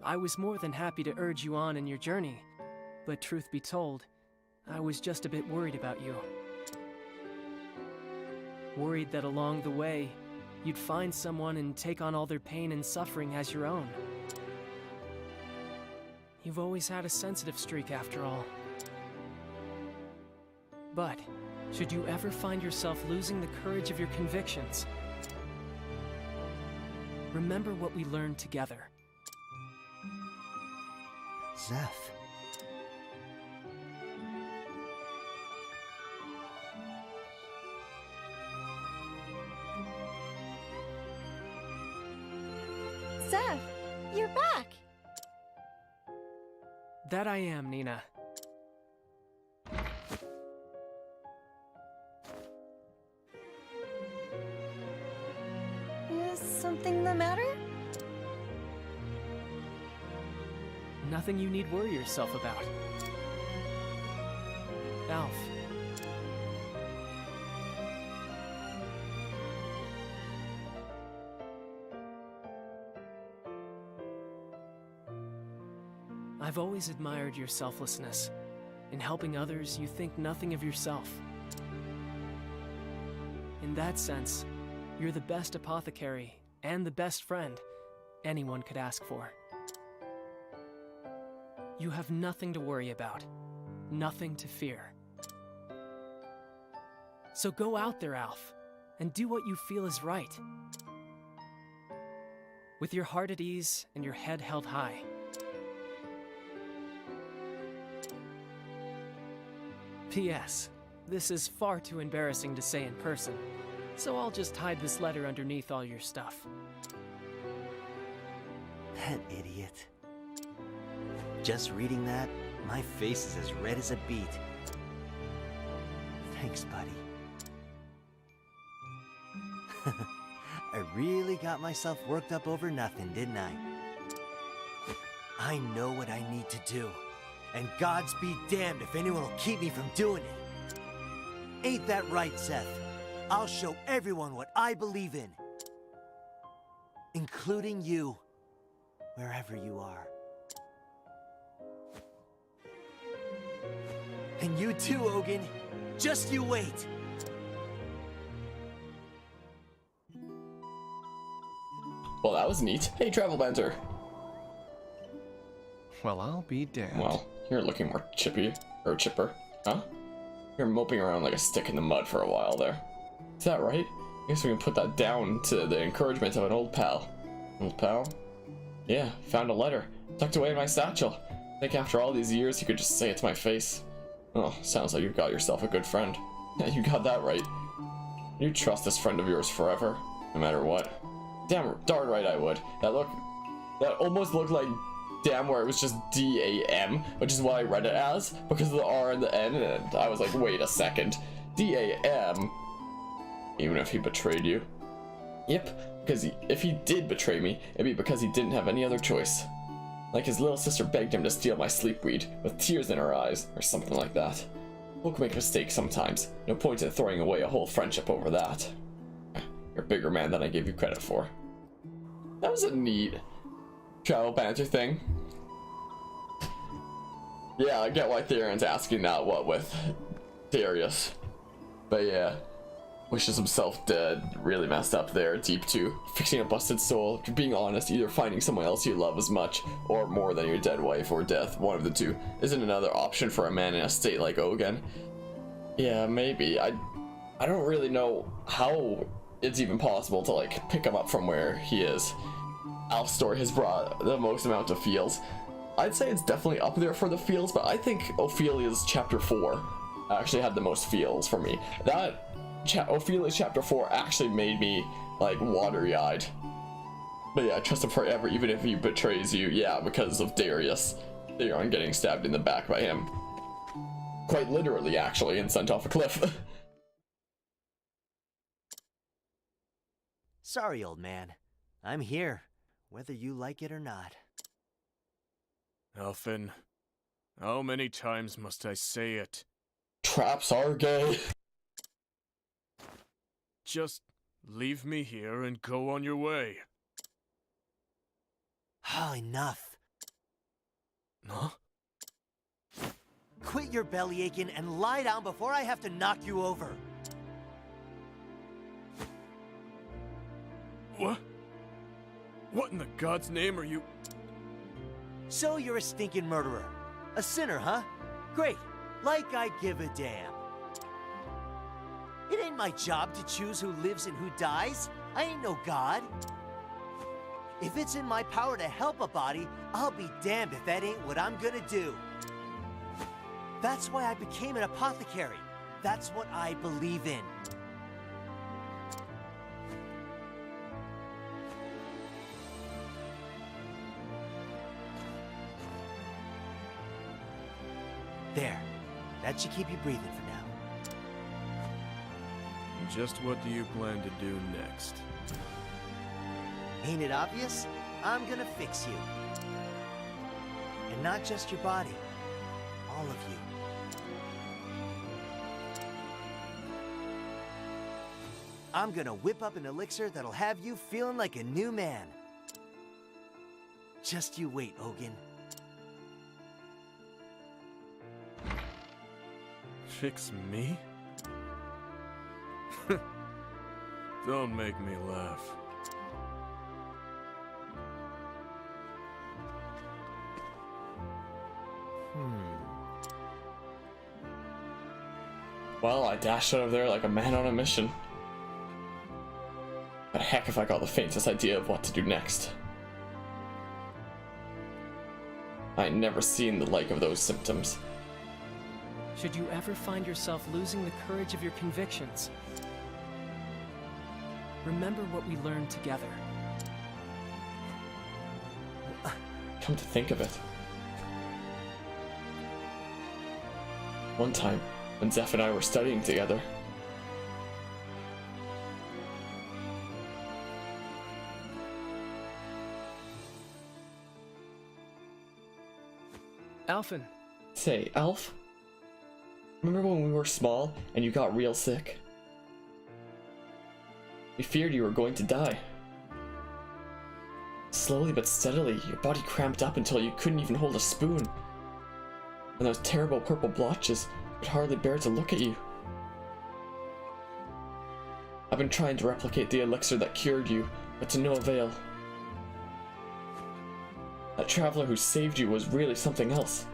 I was more than happy to urge you on in your journey, but truth be told, I was just a bit worried about you. Worried that along the way, you'd find someone and take on all their pain and suffering as your own. You've always had a sensitive streak after all. But, should you ever find yourself losing the courage of your convictions, remember what we learned together. Zeph. Zeph, you're back! That I am, Nina. Is something the matter? Nothing you need worry yourself about. Alf. I've always admired your selflessness. In helping others, you think nothing of yourself. In that sense, you're the best apothecary and the best friend anyone could ask for. You have nothing to worry about, nothing to fear. So go out there, Alf, and do what you feel is right. With your heart at ease and your head held high. P.S. This is far too embarrassing to say in person, so I'll just hide this letter underneath all your stuff. That idiot. Just reading that, my face is as red as a beet. Thanks, buddy. I really got myself worked up over nothing, didn't I? I know what I need to do, and gods be damned if anyone will keep me from doing it. Ain't that right, Seth? I'll show everyone what I believe in. Including you, wherever you are. And you too, Ogun. Just you wait. Well, that was neat. Hey, Travel Banter. Well, I'll be damned. Well, you're looking more chippy, or chipper, huh? You're moping around like a stick in the mud for a while there. Is that right? I guess we can put that down to the encouragement of an old pal. Old pal? Yeah, found a letter. Tucked away in my satchel. I think after all these years, you could just say it to my face. Oh, sounds like you've got yourself a good friend. Yeah, you got that right. You trust this friend of yours forever, no matter what. Darn right I would. That almost looked like damn where it was just D-A-M, which is what I read it as, because of the R and the N, and I was like, wait a second. D-A-M? Even if he betrayed you? Yep, because if he did betray me, it'd be because he didn't have any other choice. Like his little sister begged him to steal my sleep weed, with tears in her eyes, or something like that. Folk make mistakes sometimes. No point in throwing away a whole friendship over that. You're a bigger man than I gave you credit for. That was a neat Travel Banter thing. Yeah, I get why Theron's asking that, what with Darius. But yeah, wishes himself dead. Really messed up there. Deep too. Fixing a busted soul. Being honest, either finding someone else you love as much or more than your dead wife or death, one of the two, isn't another option for a man in a state like Ogun. Yeah, maybe. I don't really know how it's even possible to like pick him up from where he is. Alf's story has brought the most amount of feels. I'd say it's definitely up there for the feels, but I think Ophelia's chapter 4 actually had the most feels for me. That Ophelia's chapter 4 actually made me like watery-eyed. But yeah, trust him forever even if he betrays you. Yeah, because of Darius. Theron getting stabbed in the back by him. Quite literally, actually, and sent off a cliff. Sorry, old man. I'm here, whether you like it or not. Alfyn, how many times must I say it? Traps are gay. Just leave me here and go on your way. Ah, enough. Huh? Quit your belly aching and lie down before I have to knock you over. What? What in the God's name are you? So you're a stinking murderer. A sinner, huh? Great. Like I give a damn. It ain't my job to choose who lives and who dies. I ain't no god. If it's in my power to help a body, I'll be damned if that ain't what I'm gonna do. That's why I became an apothecary. That's what I believe in. There. That should keep you breathing for now. Just what do you plan to do next? Ain't it obvious? I'm gonna fix you. And not just your body. All of you. I'm gonna whip up an elixir that'll have you feeling like a new man. Just you wait, Ogun. Fix me? Don't make me laugh. Well, I dashed out of there like a man on a mission. But heck if I got the faintest idea of what to do next. I had never seen the like of those symptoms. Should you ever find yourself losing the courage of your convictions, remember what we learned together. Come to think of it. One time, when Zeph and I were studying together, Alfyn, Say, Alf? Remember when we were small and you got real sick? We feared you were going to die. Slowly but steadily, your body cramped up until you couldn't even hold a spoon. And those terrible purple blotches could hardly bear to look at you. I've been trying to replicate the elixir that cured you, but to no avail. That traveler who saved you was really something else.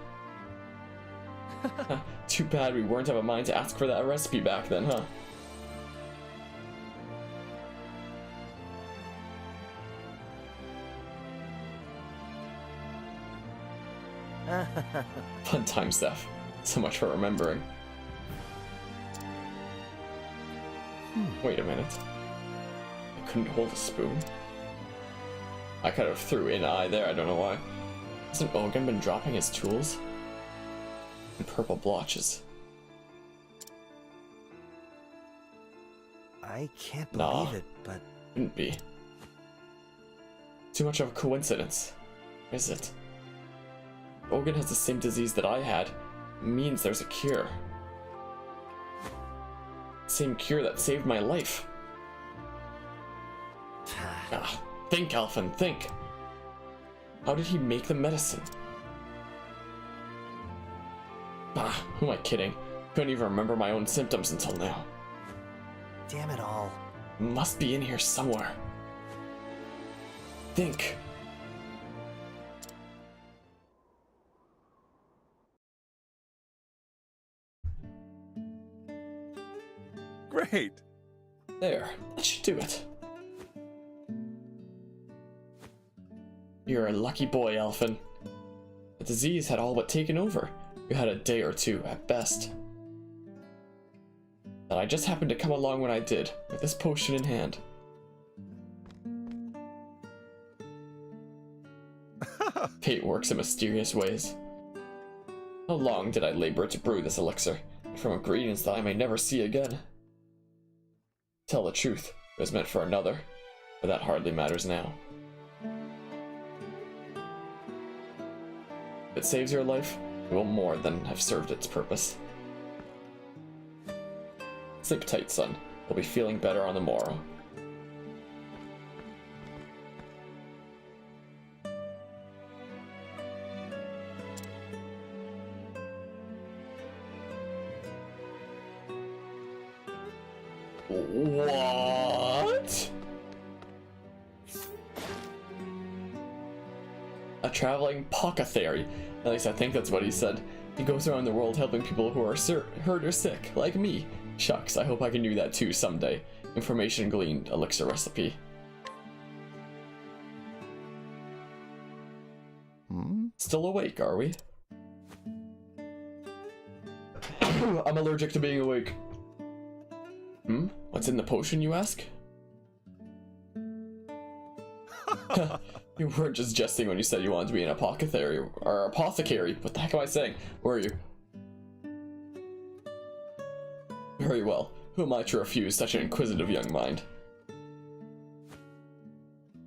Too bad we weren't of a mind to ask for that recipe back then, huh? Fun time stuff. So much for remembering. Wait a minute. I couldn't hold a spoon? I kind of threw in eye there, I don't know why. Hasn't Ogun been dropping his tools? And purple blotches. I can't Nah. believe it, but Couldn't be. Too much of a coincidence, is it? Ogun has the same disease that I had. It means there's a cure. Same cure that saved my life. Think, Alfyn, think. How did he make the medicine? Who am I kidding? Couldn't even remember my own symptoms until now. damn it all. Must be in here somewhere. Think. Great. There, that should do it. You're a lucky boy, Alfyn. The disease had all but taken over. You had a day or two at best. And I just happened to come along when I did, with this potion in hand. Fate works in mysterious ways. How long did I labor to brew this elixir, from ingredients that I may never see again? Tell the truth, it was meant for another, but that hardly matters now. If it saves your life, it will more than have served its purpose. Sleep tight, son. You'll be feeling better on the morrow. What? A traveling apothecary. At least I think that's what he said. He goes around the world helping people who are hurt or sick, like me. Shucks, I hope I can do that too someday. Information gleaned, elixir recipe. Still awake, are we? I'm allergic to being awake. What's in the potion, you ask? You weren't just jesting when you said you wanted to be an apothecary, or apothecary. What the heck am I saying? Were you? Very well. Who am I to refuse such an inquisitive young mind?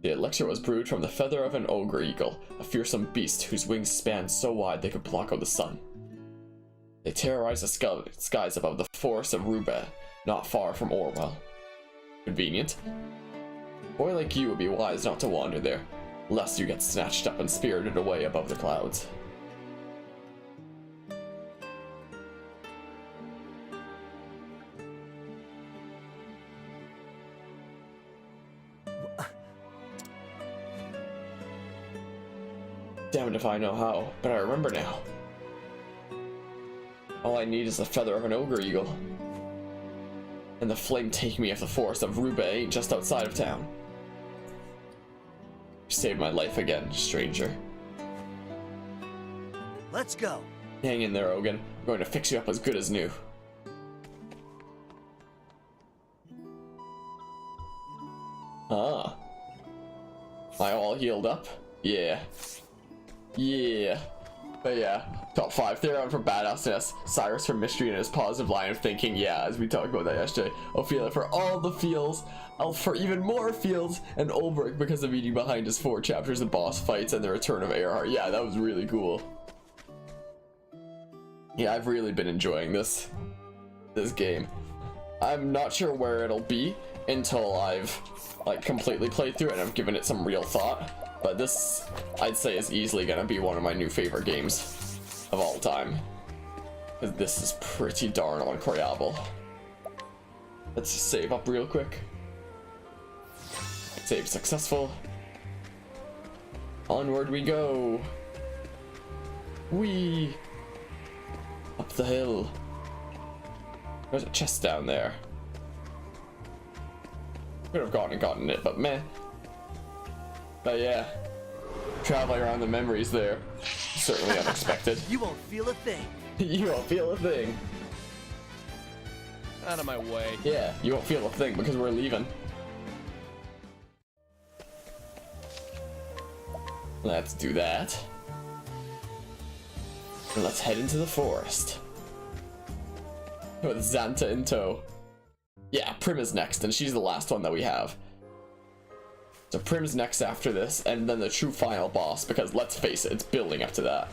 The elixir was brewed from the feather of an ogre eagle, a fearsome beast whose wings spanned so wide they could block out the sun. They terrorized the skies above the forest of Rubeh, not far from Orwell. Convenient. A boy like you would be wise not to wander there, lest you get snatched up and spirited away above the clouds. Damned if I know how, but I remember now. All I need is the feather of an ogre eagle. And the flame take me if the forest of Rubeh ain't just outside of town. You saved my life again, stranger. Let's go. Hang in there, Ogun. I'm going to fix you up as good as new. Ah. Am I all healed up? Yeah. Yeah. But yeah, top 5. Theron for badassness, Cyrus for mystery and his positive line of thinking, yeah, as we talked about that yesterday. Ophelia for all the feels, Alf for even more feels, and Ulbrich because of meeting behind his 4 chapters of boss fights and the return of Earhart. Yeah, that was really cool. Yeah, I've really been enjoying this game. I'm not sure where it'll be until I've like completely played through it and I've given it some real thought. But this, I'd say, is easily gonna be one of my new favorite games of all time. Because this is pretty darn incredible. Let's just save up real quick. Save successful. Onward we go. Whee! Up the hill. There's a chest down there. Could have gone and gotten it, but meh. But yeah, traveling around the memories there, certainly unexpected. You won't feel a thing. You won't feel a thing. Out of my way. Yeah, you won't feel a thing because we're leaving. Let's do that. And let's head into the forest. With Xanta in tow. Yeah, Prim is next, and she's the last one that we have. So Prim's next after this, and then the true final boss, because let's face it, it's building up to that.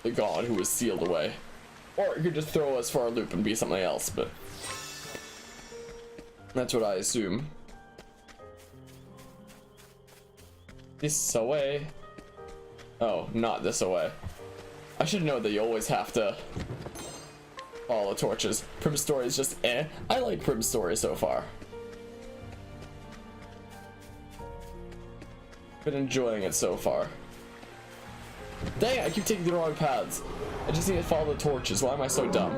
The god who was sealed away. Or it could just throw us for a loop and be something else, but that's what I assume. This away. Oh, not this away. I should know that you always have to follow torches. Prim's story is just eh. I like Prim's story so far. Been enjoying it so far. Dang it, I keep taking the wrong paths. I just need to follow the torches. Why am I so dumb?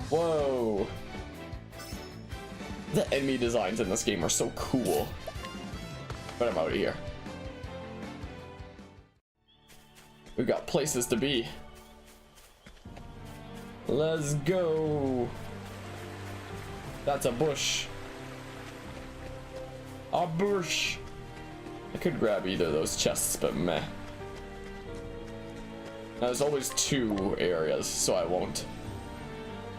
Whoa. The enemy designs in this game are so cool. But I'm out of here. We've got places to be. Let's go. That's a bush. A bush. I could grab either of those chests, but meh. Now, there's always two areas, so I won't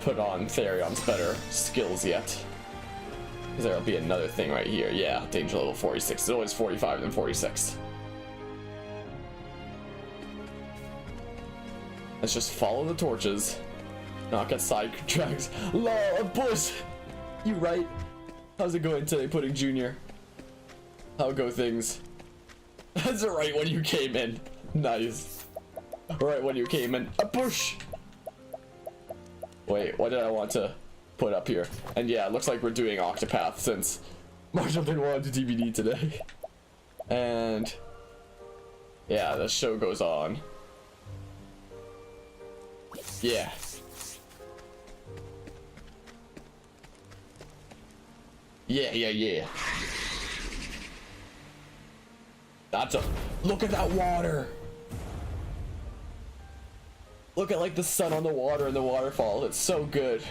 put on Therion's better skills yet. Because there'll be another thing right here. Yeah, danger level 46. It's always 45 and 46. Let's just follow the torches. Not get sidetracked. Lol, a bush! You right? How's it going today, Pudding Jr.? How go things? That's right when you came in. Nice. Right when you came in. A bush! Wait, what did I want to put up here? And yeah, it looks like we're doing Octopath since Marshall didn't want to do DVD today. And yeah, the show goes on. Yeah. Yeah. That's a look at that water. Look at like the sun on the water and the waterfall. It's so good.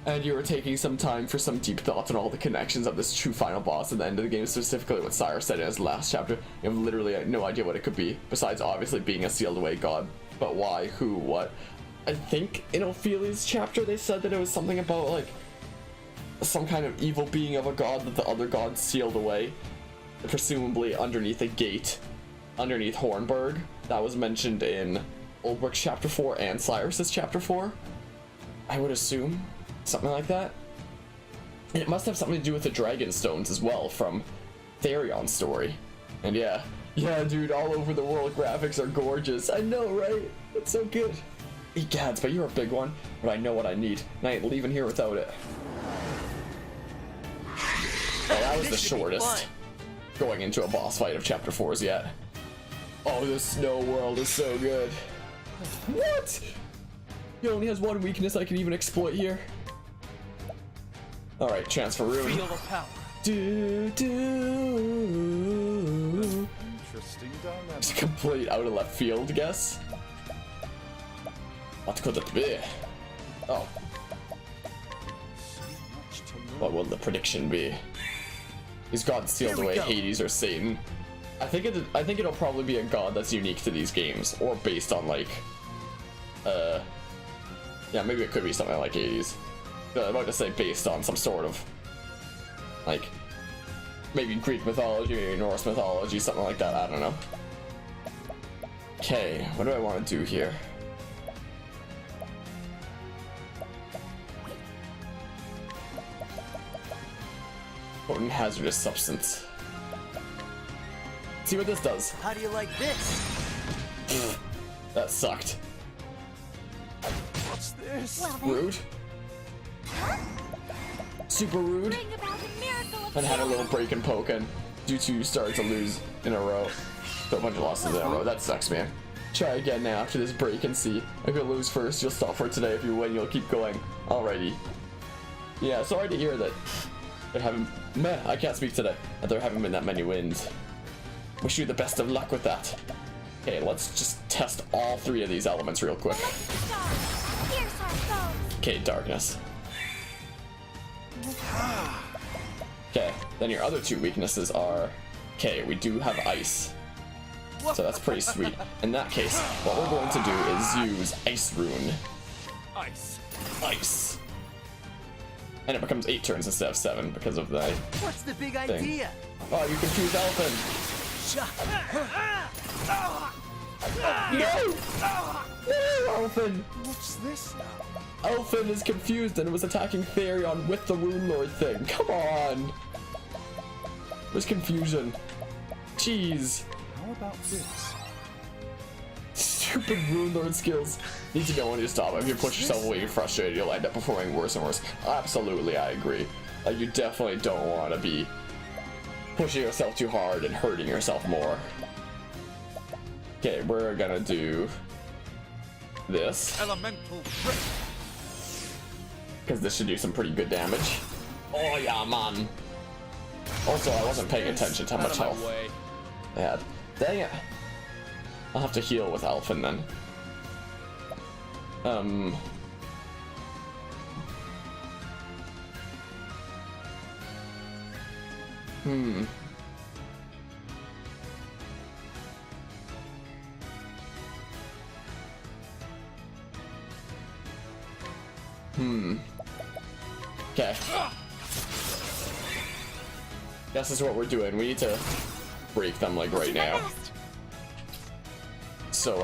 And you were taking some time for some deep thoughts on all the connections of this true final boss at the end of the game, specifically what Cyrus said in his last chapter. You have literally no idea what it could be, besides obviously being a sealed away god. But why, who, what? I think in Ophelia's chapter they said that it was something about like some kind of evil being of a god that the other gods sealed away, presumably underneath a gate underneath Hornburg. That was mentioned in Ulbricht's chapter 4 and Cyrus's chapter 4. I would assume something like that. It must have something to do with the dragon stones as well from Therion's story. And yeah, dude, all over the world graphics are gorgeous. I know, right? It's so good. Egads, but you're a big one, but I know what I need, and I ain't leaving here without it. Oh, that was the shortest going into a boss fight of chapter 4's yet. Oh, the snow world is so good. What? He only has one weakness I can even exploit here. Alright, transfer room. Feel the power. Interesting dilemma. It's a complete out of left field guess. What could it be? Oh. What will the prediction be? Is God sealed away Hades or Satan? I think it'll probably be a god that's unique to these games, or based on like, yeah, maybe it could be something like Hades. I'm about to say based on some sort of, like, maybe Greek mythology, maybe Norse mythology, something like that. I don't know. Okay, what do I want to do here? Potent hazardous substance. See what this does. How do you like this? That sucked. What's this? Well then, Rude. Super rude. bring about a miracle of And had a healing. little break and poke and due to starting to lose in a row. So a bunch of losses in a row. That sucks, man. Try again now after this break and see. If you lose first, you'll stop for today. If you win, you'll keep going. Alrighty. Yeah, sorry to hear that there haven't... Meh, I can't speak today. That there haven't been that many wins. Wish you the best of luck with that. Okay, let's just test all 3 of these elements real quick. Here's our foes. Okay, darkness. Okay, then your other 2 weaknesses are... Okay, we do have ice. So that's pretty sweet. In that case, what we're going to do is use Ice Rune. Ice. Ice. And it becomes 8 turns instead of 7 because of the... What's the big Thing. idea? Oh, you confused Alfyn. No! No, Alfyn! What's this now? Alfyn is confused and was attacking Therion with the Rune Lord thing. Come on! There's confusion. Jeez. How about this? Stupid Rune Lord skills. Need to know when to stop. If you push yourself away, you're frustrated, you'll end up performing worse and worse. Absolutely, I agree. Like, you definitely don't want to be pushing yourself too hard and hurting yourself more. Okay, we're gonna do this. Elemental grip. Because this should do some pretty good damage. Oh yeah, man. Also, I wasn't paying attention to how much health. Yeah, dang it. I'll have to heal with Alfyn then. Okay. This is what we're doing. We need to break them like right now. So,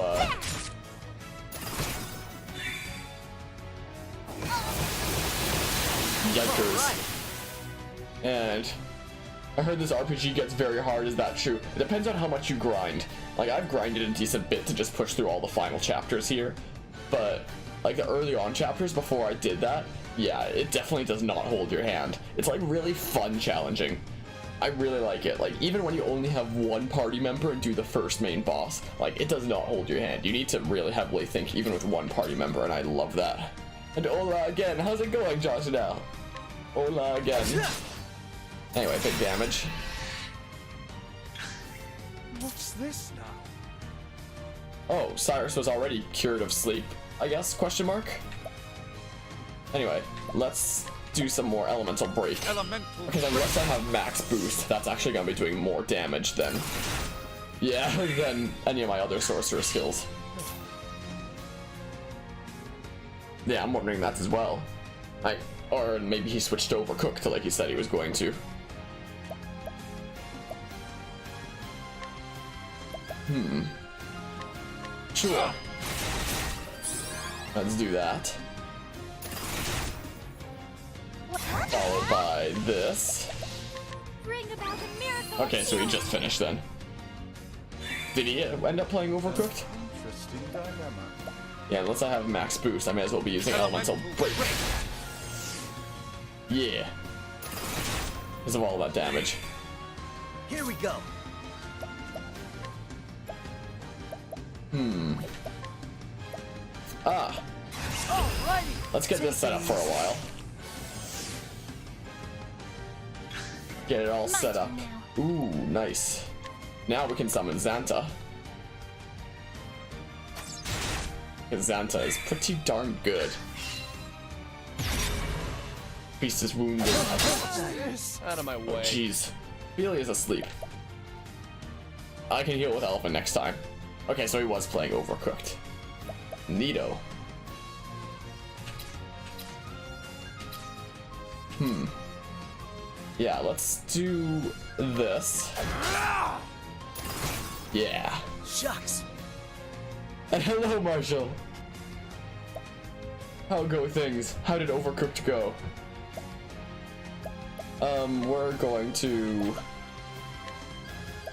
yikers. And I heard this RPG gets very hard. Is that true? It depends on how much you grind. Like, I've grinded a decent bit to just push through all the final chapters here, but like the early on chapters before I did that, yeah, it definitely does not hold your hand. It's like really fun challenging. I really like it. Like, even when you only have one party member and do the first main boss, like, it does not hold your hand. You need to really heavily think even with one party member, and I love that. And Ola again. How's it going, Josh and Al? Ola again. Anyway, big damage. What's this now? Oh, Cyrus was already cured of sleep, I guess, question mark? Anyway, let's do some more elemental break. Elemental Because unless I have max boost, that's actually going to be doing more damage than... Yeah, than any of my other sorcerer skills. Yeah, I'm wondering that as well. Or maybe he switched over Cook to like he said he was going to. Sure. Let's do that. Followed by this. Bring about a miracle. Okay, so he just finished then. Did he end up playing Overcooked? interesting dilemma. Yeah, unless I have max boost, I may as well be using Elemental Break. Yeah. Because of all that damage. Here we go. Ah, Alrighty. let's get this set up for a while. Get it all set up. Ooh, nice. Now we can summon Xanta. Because Xanta is pretty darn good. Beast is wounded. Out of my way. Jeez. Billy is asleep. I can heal with Alfyn next time. Okay, so he was playing Overcooked. Neato. Yeah, let's do this. Yeah. Shucks. And hello, Marshall. How go things? How did Overcooked go? We're going to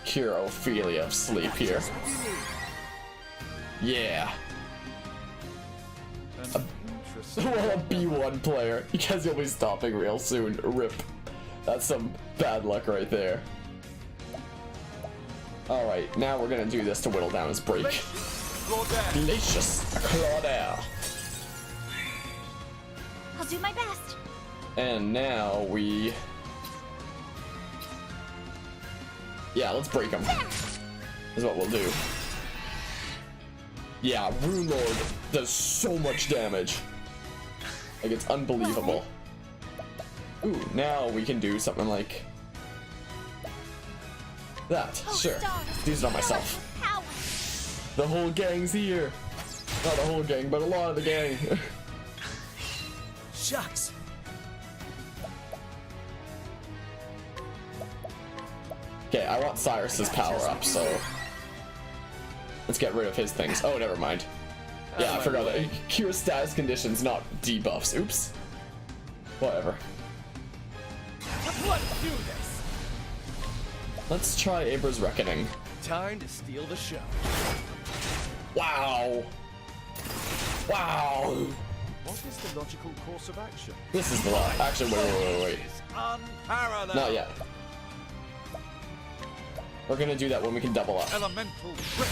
cure Ophelia of sleep here. Yeah. Well, a B1 player, because you'll be stopping real soon. RIP. That's some bad luck right there. Alright, now we're gonna do this to whittle down his break. Glacius Claudel. I'll do my best. And now we... Yeah, let's break him. Is what we'll do. Yeah, Rune Lord does so much damage. Like, it's unbelievable. Ooh, now we can do something like that. Sure. Use it on myself. The whole gang's here. Not the whole gang, but a lot of the gang. Shucks. Okay, I want Cyrus's power up, so let's get rid of his things. Oh, never mind. Yeah, I forgot that. Cure status conditions, not debuffs. Oops. Whatever. Let's do this. Let's try Abra's Reckoning. Time to steal the show. Wow. Wow. What is the logical course of action? This is the lot. Actually, wait. It's unparalleled. Not yet. We're gonna do that when we can double up. Elemental grip.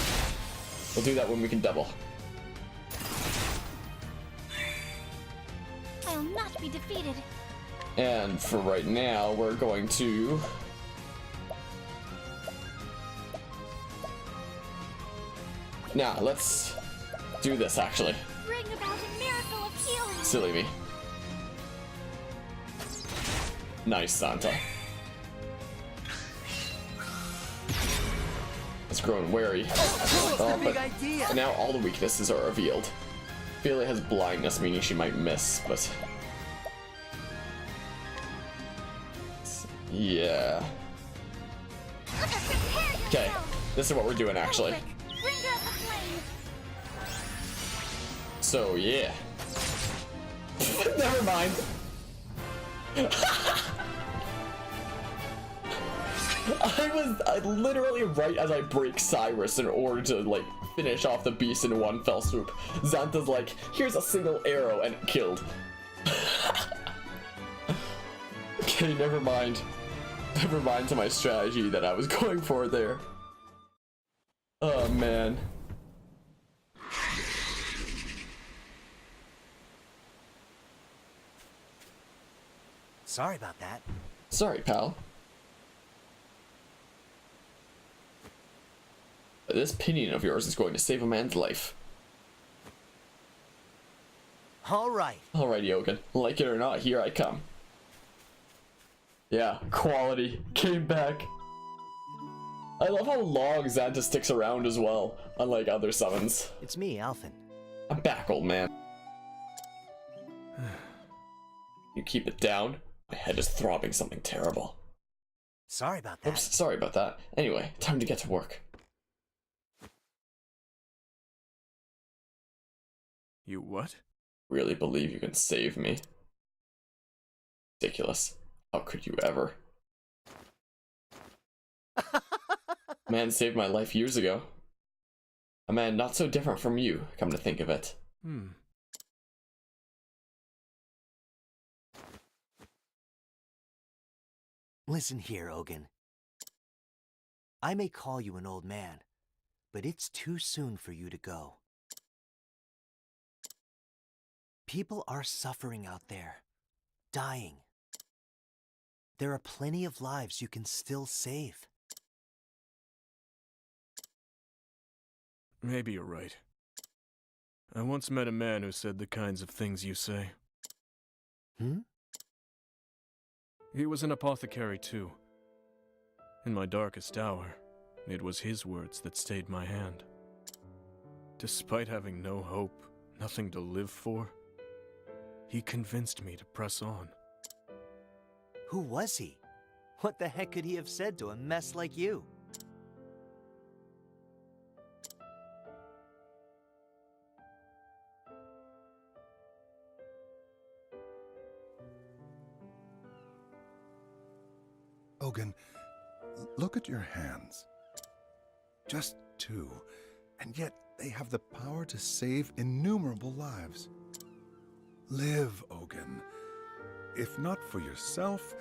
We'll do that when we can double. I'll not be defeated. And for right now, we're going to... Now, let's do this, actually. Bring about a miracle of healing. Silly me. Nice, Santa. It's growing wary. Oh, Big but idea. now all the weaknesses are revealed. Ophelia has blindness, meaning she might miss, but... Yeah. Okay, this is what we're doing, actually. Bring out the flame. So, yeah. Never mind. I literally right as I break Cyrus in order to like finish off the beast in one fell swoop. Xanta's like, here's a single arrow, and it killed. Okay, never mind. Never mind to my strategy that I was going for there. Oh man. Sorry about that. Sorry, pal. This pinion of yours is going to save a man's life. All right. Alright, Yogan. Like it or not, here I come. Yeah, quality. Came back. I love how long Xanta sticks around as well, unlike other summons. It's me, Alfyn. I'm back, old man. You keep it down. My head is throbbing something terrible. Sorry about that. Oops, sorry about that. Anyway, time to get to work. You what? Really believe you can save me? Ridiculous. How could you ever? Man saved my life years ago. A man not so different from you, come to think of it. Listen here, Ogun. I may call you an old man, but it's too soon for you to go. People are suffering out there, dying. There are plenty of lives you can still save. Maybe you're right. I once met a man who said the kinds of things you say. He was an apothecary too. In my darkest hour, it was his words that stayed my hand. Despite having no hope, nothing to live for, he convinced me to press on. Who was he? What the heck could he have said to a mess like you? Ogun, look at your hands. Just two, and yet they have the power to save innumerable lives. Live, Ogun. If not for yourself,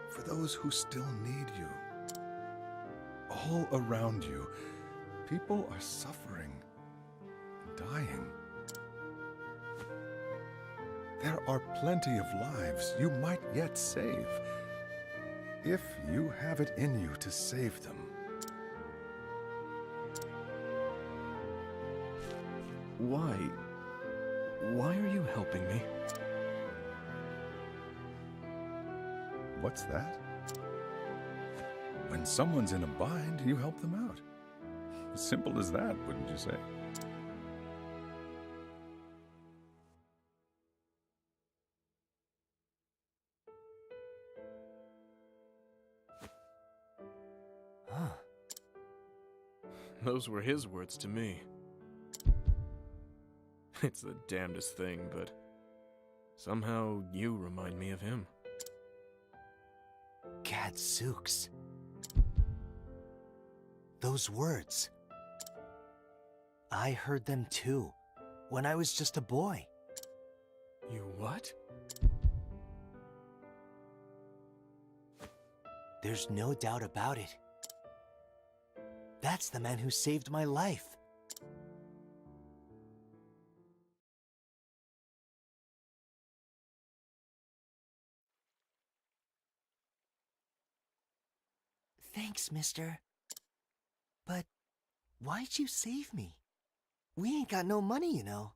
for those who still need you. All around you, people are suffering, dying. There are plenty of lives you might yet save, if you have it in you to save them. Why? Why are you helping me? What's that? When someone's in a bind, you help them out. Simple as that, wouldn't you say? Huh. Those were his words to me. It's the damnedest thing, but somehow you remind me of him. Gadzooks. Those words. I heard them too, when I was just a boy. You what? There's no doubt about it. That's the man who saved my life. Thanks, mister. But why'd you save me? We ain't got no money, you know.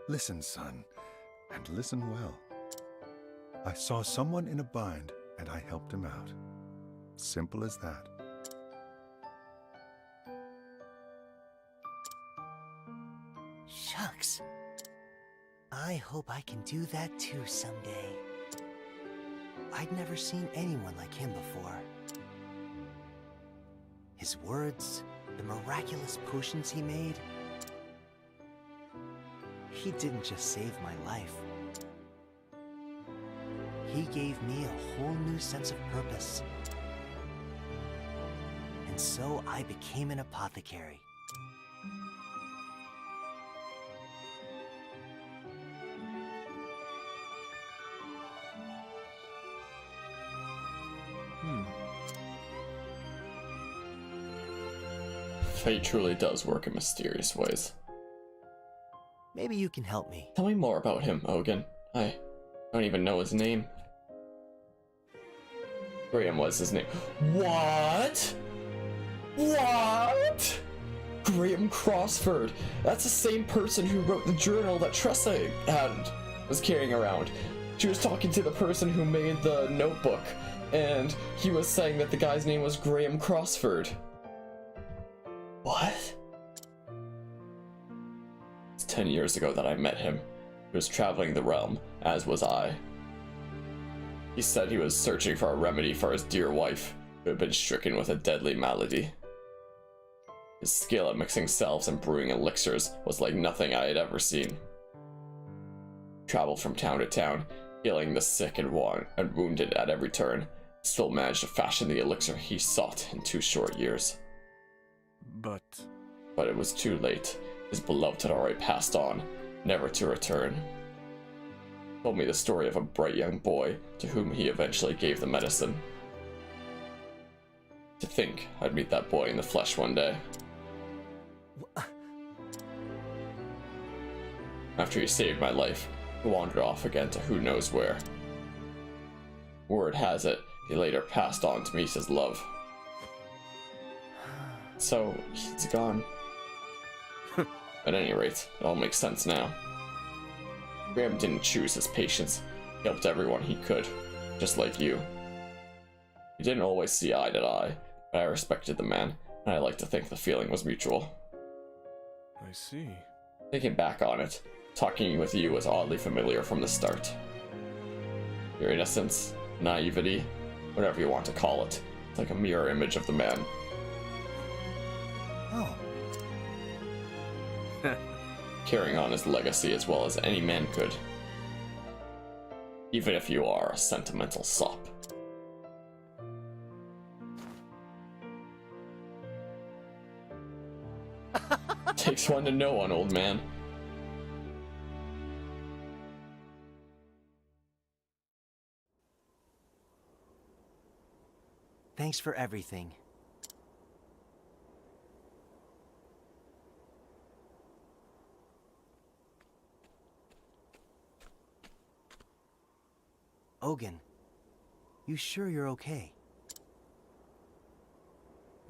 Listen, son, and listen well. I saw someone in a bind, and I helped him out. Simple as that. Shucks. I hope I can do that too someday. I'd never seen anyone like him before. His words, the miraculous potions he made. He didn't just save my life. He gave me a whole new sense of purpose. And so I became an apothecary. Fate truly does work in mysterious ways. Maybe you can help me. Tell me more about him, Ogun. I don't even know his name. Graham was his name. What? What? Graham Crossford. That's the same person who wrote the journal that Tressa was carrying around. She was talking to the person who made the notebook, and he was saying that the guy's name was Graham Crossford. What? It's 10 years ago that I met him. He was traveling the realm, as was I. He said he was searching for a remedy for his dear wife, who had been stricken with a deadly malady. His skill at mixing salves and brewing elixirs was like nothing I had ever seen. He traveled from town to town, healing the sick and wounded at every turn, still managed to fashion the elixir he sought in 2 short years. But it was too late. His beloved had already passed on, never to return. He told me the story of a bright young boy to whom he eventually gave the medicine. To think I'd meet that boy in the flesh one day. After he saved my life, he wandered off again to who knows where. Word has it, he later passed on to meet his love. So, he's gone. At any rate, it all makes sense now. Graham didn't choose his patients. He helped everyone he could, just like you. We didn't always see eye to eye, but I respected the man, and I like to think the feeling was mutual. I see. Thinking back on it, talking with you was oddly familiar from the start. Your innocence, naivety, whatever you want to call it, it's like a mirror image of the man. Oh. Carrying on his legacy as well as any man could. even if you are a sentimental sop. Takes one to know one, old man. Thanks for everything. Ogun, you sure you're okay?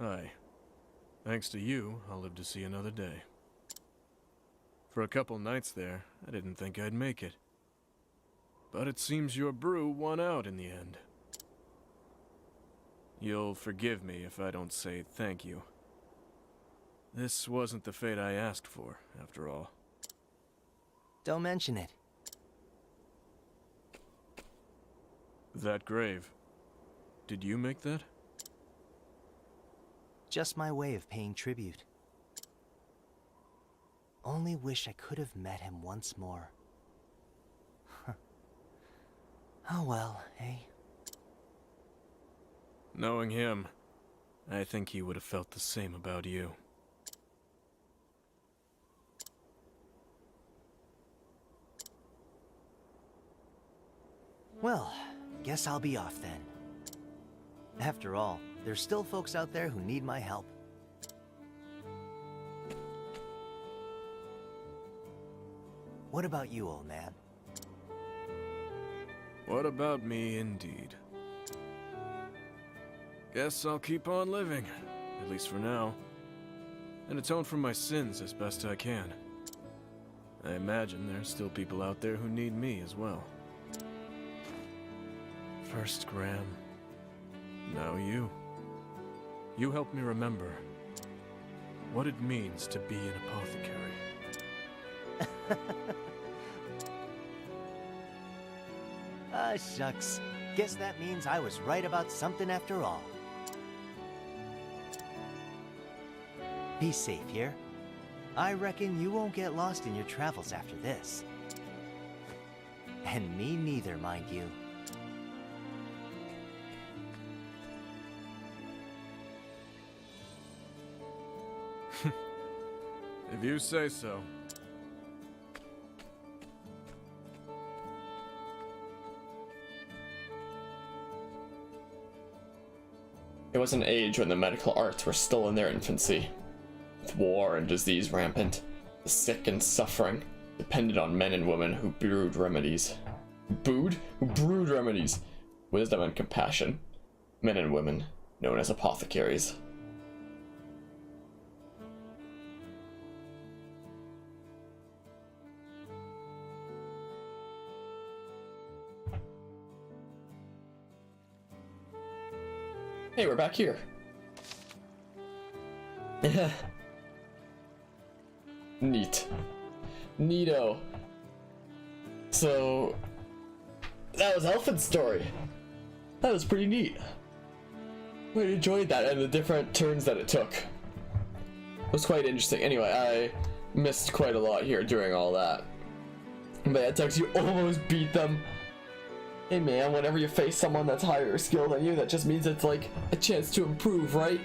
Aye. Thanks to you, I'll live to see another day. For a couple nights there, I didn't think I'd make it. But it seems your brew won out in the end. You'll forgive me if I don't say thank you. This wasn't the fate I asked for, after all. Don't mention it. That grave. Did you make that? Just my way of paying tribute. Only wish I could have met him once more. Oh well, eh? Knowing him, I think he would have felt the same about you. Well, guess I'll be off then. After all, there's still folks out there who need my help. What about you, old man? What about me, indeed? Guess I'll keep on living, at least for now, and atone for my sins as best I can. I imagine there's still people out there who need me as well. First Graham, now you. You helped me remember what it means to be an apothecary. Ah, shucks. Guess that means I was right about something after all. Be safe here. I reckon you won't get lost in your travels after this. And me neither, mind you. If you say so. It was an age when the medical arts were still in their infancy. With war and disease rampant, the sick and suffering depended on men and women who brewed remedies. Who brewed remedies. Wisdom and compassion. Men and women known as apothecaries. Hey, we're back here. Neat. Neato. So, that was Alfyn's story. That was pretty neat. I enjoyed that and the different turns that it took. It was quite interesting. Anyway, I missed quite a lot here during all that. But yeah, Tux, you almost beat them. Hey man, whenever you face someone that's higher skill than you, that just means it's like a chance to improve, right?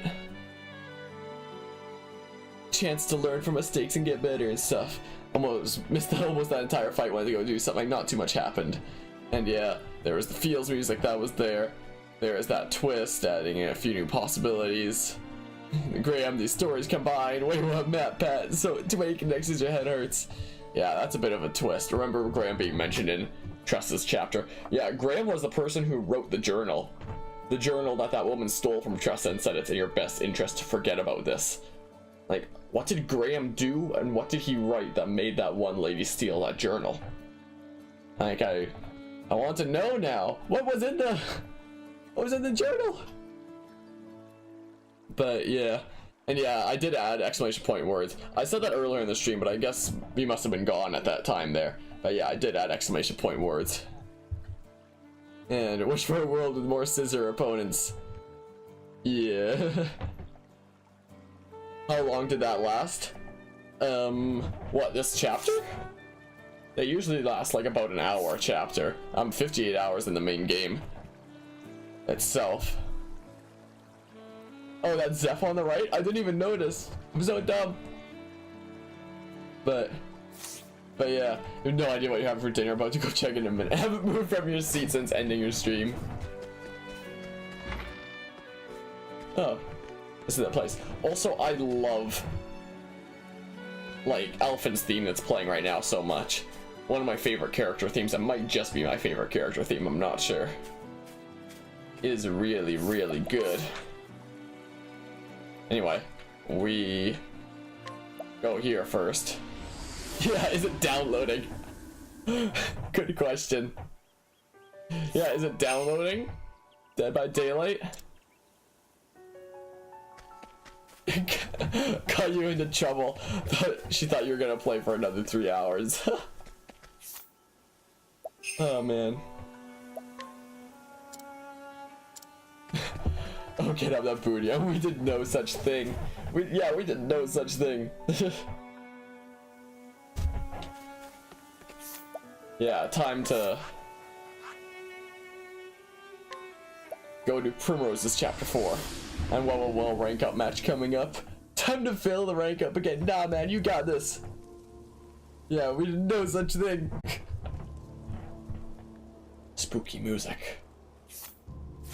Chance to learn from mistakes and get better and stuff. Almost missed almost that entire fight. Went to go do something, not too much happened. And yeah, there was the feels music that was there. There is that twist, adding in a few new possibilities. Graham, these stories combined. Wait, what, Matt, Pat? So too many connections, your head hurts. Yeah, that's a bit of a twist. Remember Graham being mentioned in Trust's chapter. Yeah, Graham was the person who wrote the journal. The journal that woman stole from Trust and said it's in your best interest to forget about this. Like, what did Graham do and what did he write that made that one lady steal that journal? Like, I want to know now. What was in the journal? But yeah. And yeah, I did add exclamation point words. I said that earlier in the stream, but I guess you must have been gone at that time there. But yeah, I did add exclamation point words. And wish for a world with more scissor opponents. Yeah. How long did that last? What, this chapter? They usually last like about an hour a chapter. I'm 58 hours in the main game itself. Oh, that's Zeph on the right? I didn't even notice. I'm so dumb. But yeah, you have no idea what you're having for dinner. About to go check in a minute. Haven't moved from your seat since ending your stream. Oh, this is that place. Also, I love like Alfyn's theme that's playing right now so much. One of my favorite character themes. It might just be my favorite character theme. I'm not sure. It is really, really good. Anyway, we go here first. Yeah, is it downloading? Good question. Yeah, is it downloading? Dead by Daylight? Got you into trouble. She thought you were gonna play for another 3 hours. Oh man. Oh, get up that booty. We did no such thing. We did no such thing. Yeah, time to go to Primrose's chapter 4. And well, rank up match coming up. Time to fill the rank up again. Nah, man, you got this. Yeah, we did no such thing. Spooky music.